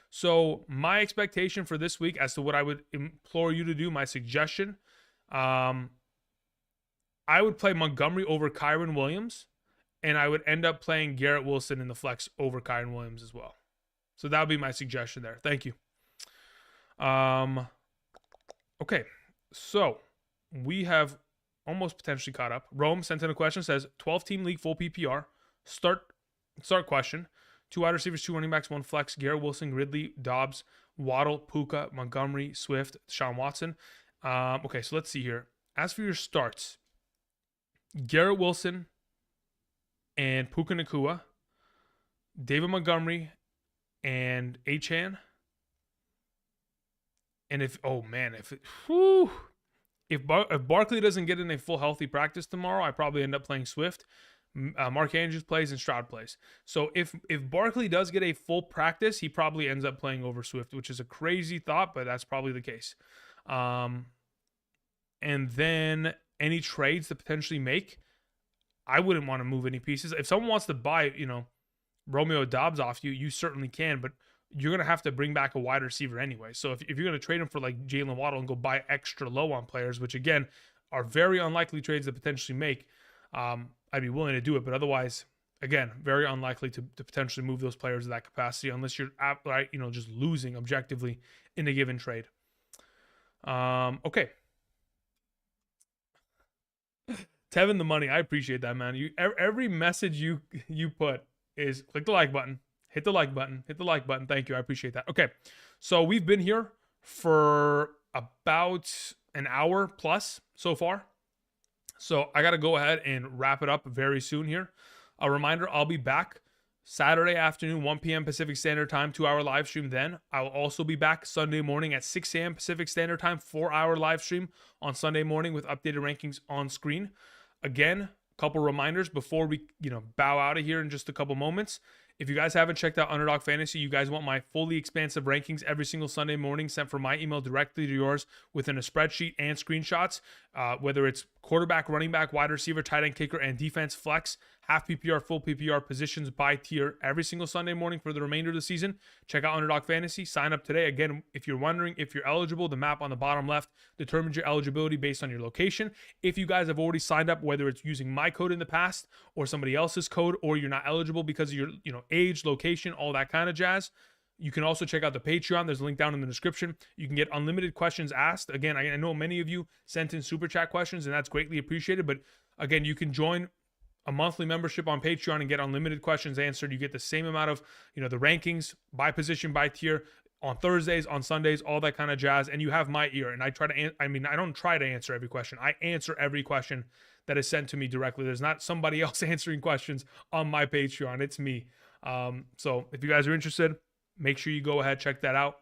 Speaker 1: So my expectation for this week as to what I would implore you to do, my suggestion, I would play Montgomery over Kyron Williams, and I would end up playing Garrett Wilson in the flex over Kyron Williams as well. So that would be my suggestion there. Thank you. Okay. So we have almost potentially caught up. Rome sent in a question, says 12-team league, full PPR. Start question. 2 wide receivers, 2 running backs, 1 flex. Garrett Wilson, Ridley, Dobbs, Waddle, Puka, Montgomery, Swift, Sean Watson. Okay, so let's see here. As for your starts, Garrett Wilson and Puka Nacua, David Montgomery, and Achane. And if Barkley doesn't get in a full healthy practice tomorrow, I probably end up playing Swift. Mark Andrews plays and Stroud plays. So if Barkley does get a full practice, he probably ends up playing over Swift, which is a crazy thought, but that's probably the case. And then any trades to potentially make, I wouldn't want to move any pieces. If someone wants to buy, Romeo Dobbs off you, you certainly can, but you're going to have to bring back a wide receiver anyway. So if you're going to trade him for like Jalen Waddle and go buy extra low on players, which again are very unlikely trades to potentially make, I'd be willing to do it. But otherwise, again, very unlikely to potentially move those players to that capacity unless you're outright, just losing objectively in a given trade. Okay. Tevin the money, I appreciate that, man. Every message you put is click the like button, hit the like button, hit the like button. Thank you, I appreciate that. Okay, so we've been here for about an hour plus so far. So I got to go ahead and wrap it up very soon here. A reminder, I'll be back Saturday afternoon, 1 p.m. Pacific Standard Time, 2-hour live stream then. I will also be back Sunday morning at 6 a.m. Pacific Standard Time, 4-hour live stream on Sunday morning with updated rankings on screen. Again, a couple reminders before we, bow out of here in just a couple moments. If you guys haven't checked out Underdog Fantasy, you guys want my fully expansive rankings every single Sunday morning sent from my email directly to yours within a spreadsheet and screenshots, whether it's quarterback, running back, wide receiver, tight end, kicker, and defense flex, half PPR, full PPR positions by tier every single Sunday morning for the remainder of the season. Check out Underdog Fantasy. Sign up today. Again, if you're wondering if you're eligible, the map on the bottom left determines your eligibility based on your location. If you guys have already signed up, whether it's using my code in the past or somebody else's code, or you're not eligible because of your age, location, all that kind of jazz, you can also check out the Patreon. There's a link down in the description. You can get unlimited questions asked. Again, I know many of you sent in super chat questions, and that's greatly appreciated. But again, you can join a monthly membership on Patreon and get unlimited questions answered. You get the same amount of, the rankings by position, by tier on Thursdays, on Sundays, all that kind of jazz. And you have my ear. And I don't try to answer every question. I answer every question that is sent to me directly. There's not somebody else answering questions on my Patreon. It's me. So if you guys are interested, make sure you go ahead, check that out.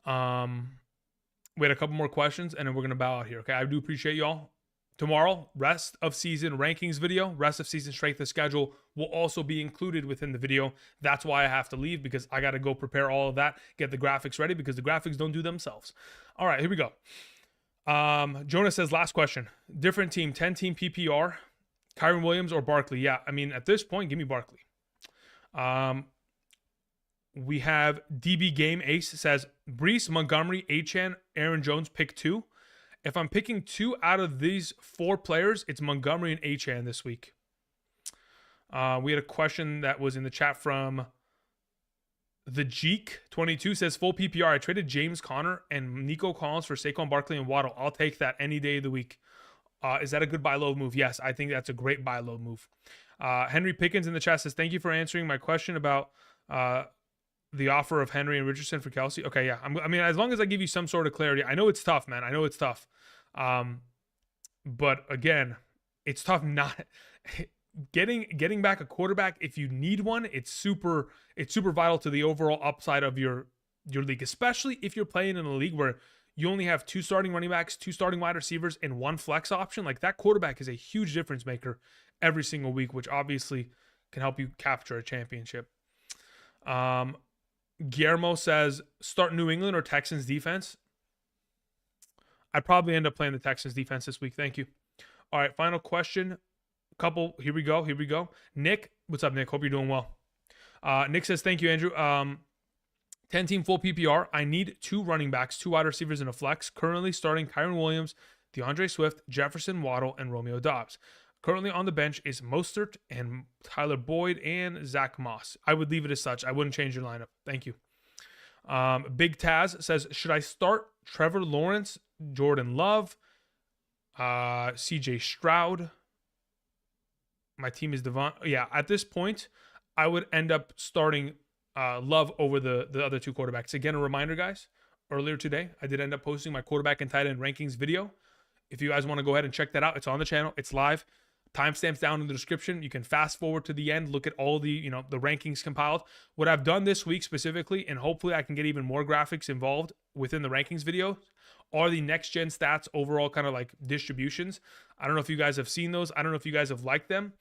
Speaker 1: We had a couple more questions and then we're going to bow out here. Okay. I do appreciate y'all. Tomorrow, rest of season rankings video, rest of season strength of schedule will also be included within the video. That's why I have to leave, because I got to go prepare all of that, get the graphics ready, because the graphics don't do themselves. All right, here we go. Jonah says, last question. Different team, 10-team PPR, Kyron Williams or Barkley? Yeah, at this point, give me Barkley. We have DB Game Ace says, Brees, Montgomery, Achane, Aaron Jones, pick 2. If I'm picking 2 out of these 4 players, it's Montgomery and Achane this week. We had a question that was in the chat from the Jeek22 says, full PPR. I traded James Conner and Nico Collins for Saquon Barkley and Waddle. I'll take that any day of the week. Is that a good buy low move? Yes, I think that's a great buy low move. Henry Pickens in the chat says, thank you for answering my question about the offer of Henry and Richardson for Kelsey. Okay, yeah. As long as I give you some sort of clarity. I know it's tough, man. I know it's tough. But again, it's tough not getting back a quarterback. If you need one, it's super vital to the overall upside of your league, especially if you're playing in a league where you only have 2 starting running backs, 2 starting wide receivers, and 1 flex option. Like, that quarterback is a huge difference maker every single week, which obviously can help you capture a championship. Guillermo says, start New England or Texans defense? I'd probably end up playing the Texans defense this week. Thank you. All right, final question. Here we go. Nick, what's up, Nick? Hope you're doing well. Nick says, thank you, Andrew. 10-team full PPR. I need 2 running backs, 2 wide receivers, and a flex. Currently starting Kyron Williams, DeAndre Swift, Jefferson Waddle, and Romeo Dobbs. Currently on the bench is Mostert and Tyler Boyd and Zach Moss. I would leave it as such. I wouldn't change your lineup. Thank you. Big Taz says, should I start Trevor Lawrence, Jordan Love, CJ Stroud? My team is Devon. Yeah, at this point, I would end up starting Love over the other 2 quarterbacks. Again, a reminder, guys, earlier today, I did end up posting my quarterback and tight end rankings video. If you guys want to go ahead and check that out, it's on the channel. It's live. Timestamps down in the description. You can fast forward to the end, look at all the, the rankings compiled. What I've done this week specifically, and hopefully I can get even more graphics involved within the rankings video, are the next gen stats overall kind of like distributions. I don't know if you guys have seen those. I don't know if you guys have liked them.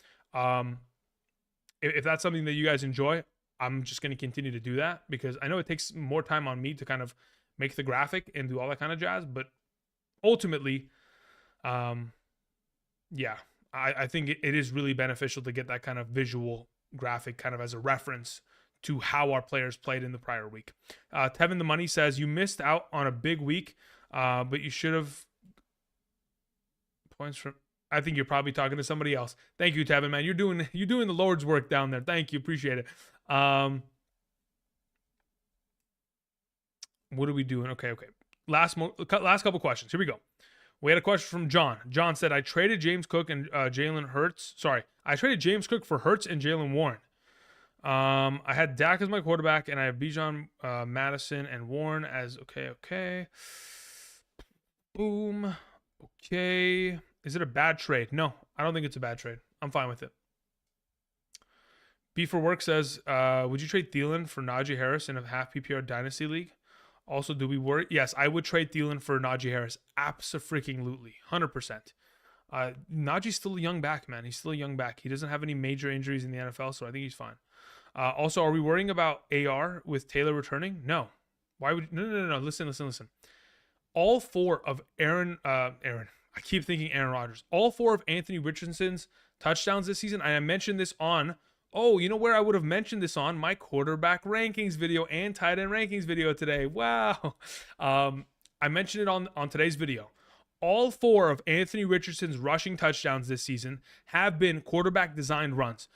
Speaker 1: If that's something that you guys enjoy, I'm just going to continue to do that, because I know it takes more time on me to kind of make the graphic and do all that kind of jazz. But ultimately, yeah, I think it is really beneficial to get that kind of visual graphic kind of as a reference to how our players played in the prior week. Tevin the Money says, you missed out on a big week, but you should have points from. I think you're probably talking to somebody else. Thank you, Tevin, man. You're doing the Lord's work down there. Thank you. Appreciate it. What are we doing? Okay. Last couple questions. Here we go. We had a question from John. John said, I traded James Cook and Jalen Hurts. Sorry. I traded James Cook for Hurts and Jalen Warren. I had Dak as my quarterback, and I have Bijan, Madison, and Warren as okay. Boom. Okay. Is it a bad trade? No, I don't think it's a bad trade. I'm fine with it. B for Work says, would you trade Thielen for Najee Harris in a half PPR dynasty league? Also, do we worry? Yes, I would trade Thielen for Najee Harris. Abso-freaking-lutely. 100%. Najee's still a young back, man. He's still a young back. He doesn't have any major injuries in the NFL, so I think he's fine. Also, are we worrying about AR with Taylor returning? No. Why would... No. Listen. All four of Aaron... I keep thinking Aaron Rodgers. All four of Anthony Richardson's touchdowns this season, and I mentioned this on... Oh, you know where I would have mentioned this on? My quarterback rankings video and tight end rankings video today. Wow. I mentioned it on today's video. All four of Anthony Richardson's rushing touchdowns this season have been quarterback designed runs.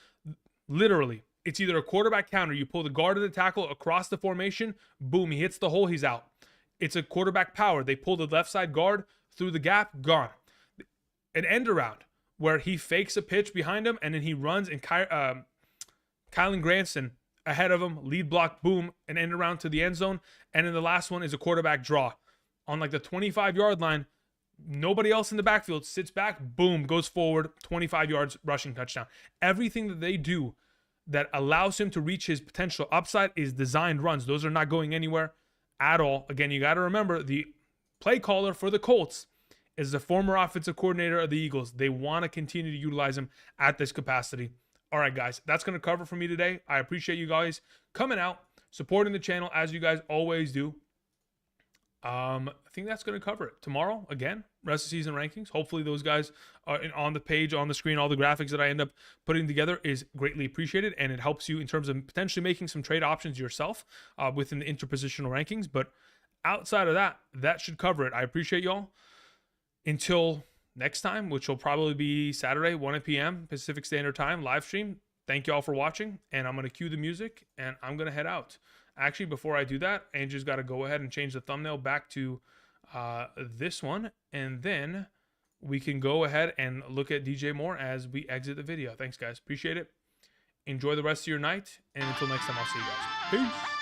Speaker 1: Literally, it's either a quarterback counter. You pull the guard or the tackle across the formation. Boom, he hits the hole. He's out. It's a quarterback power. They pull the left side guard through the gap. Gone. An end around where he fakes a pitch behind him and then he runs and Kylan Granson ahead of him, lead block, boom, and end around to the end zone. And then the last one is a quarterback draw. On like the 25-yard line, nobody else in the backfield, sits back, boom, goes forward, 25 yards, rushing touchdown. Everything that they do that allows him to reach his potential upside is designed runs. Those are not going anywhere at all. Again, you got to remember, the play caller for the Colts is the former offensive coordinator of the Eagles. They want to continue to utilize him at this capacity. All right, guys, that's going to cover for me today. I appreciate you guys coming out, supporting the channel as you guys always do. I think that's going to cover it. Tomorrow, again, rest of season rankings. Hopefully those guys are on the page, on the screen, all the graphics that I end up putting together is greatly appreciated, and it helps you in terms of potentially making some trade options yourself within the interpositional rankings. But outside of that, that should cover it. I appreciate y'all. Until next time, which will probably be Saturday, 1 p.m. Pacific Standard Time, live stream. Thank you all for watching, and I'm going to cue the music, and I'm going to head out. Actually, before I do that, Andrew's got to go ahead and change the thumbnail back to this one, and then we can go ahead and look at DJ Moore as we exit the video. Thanks, guys. Appreciate it. Enjoy the rest of your night, and until next time, I'll see you guys. Peace.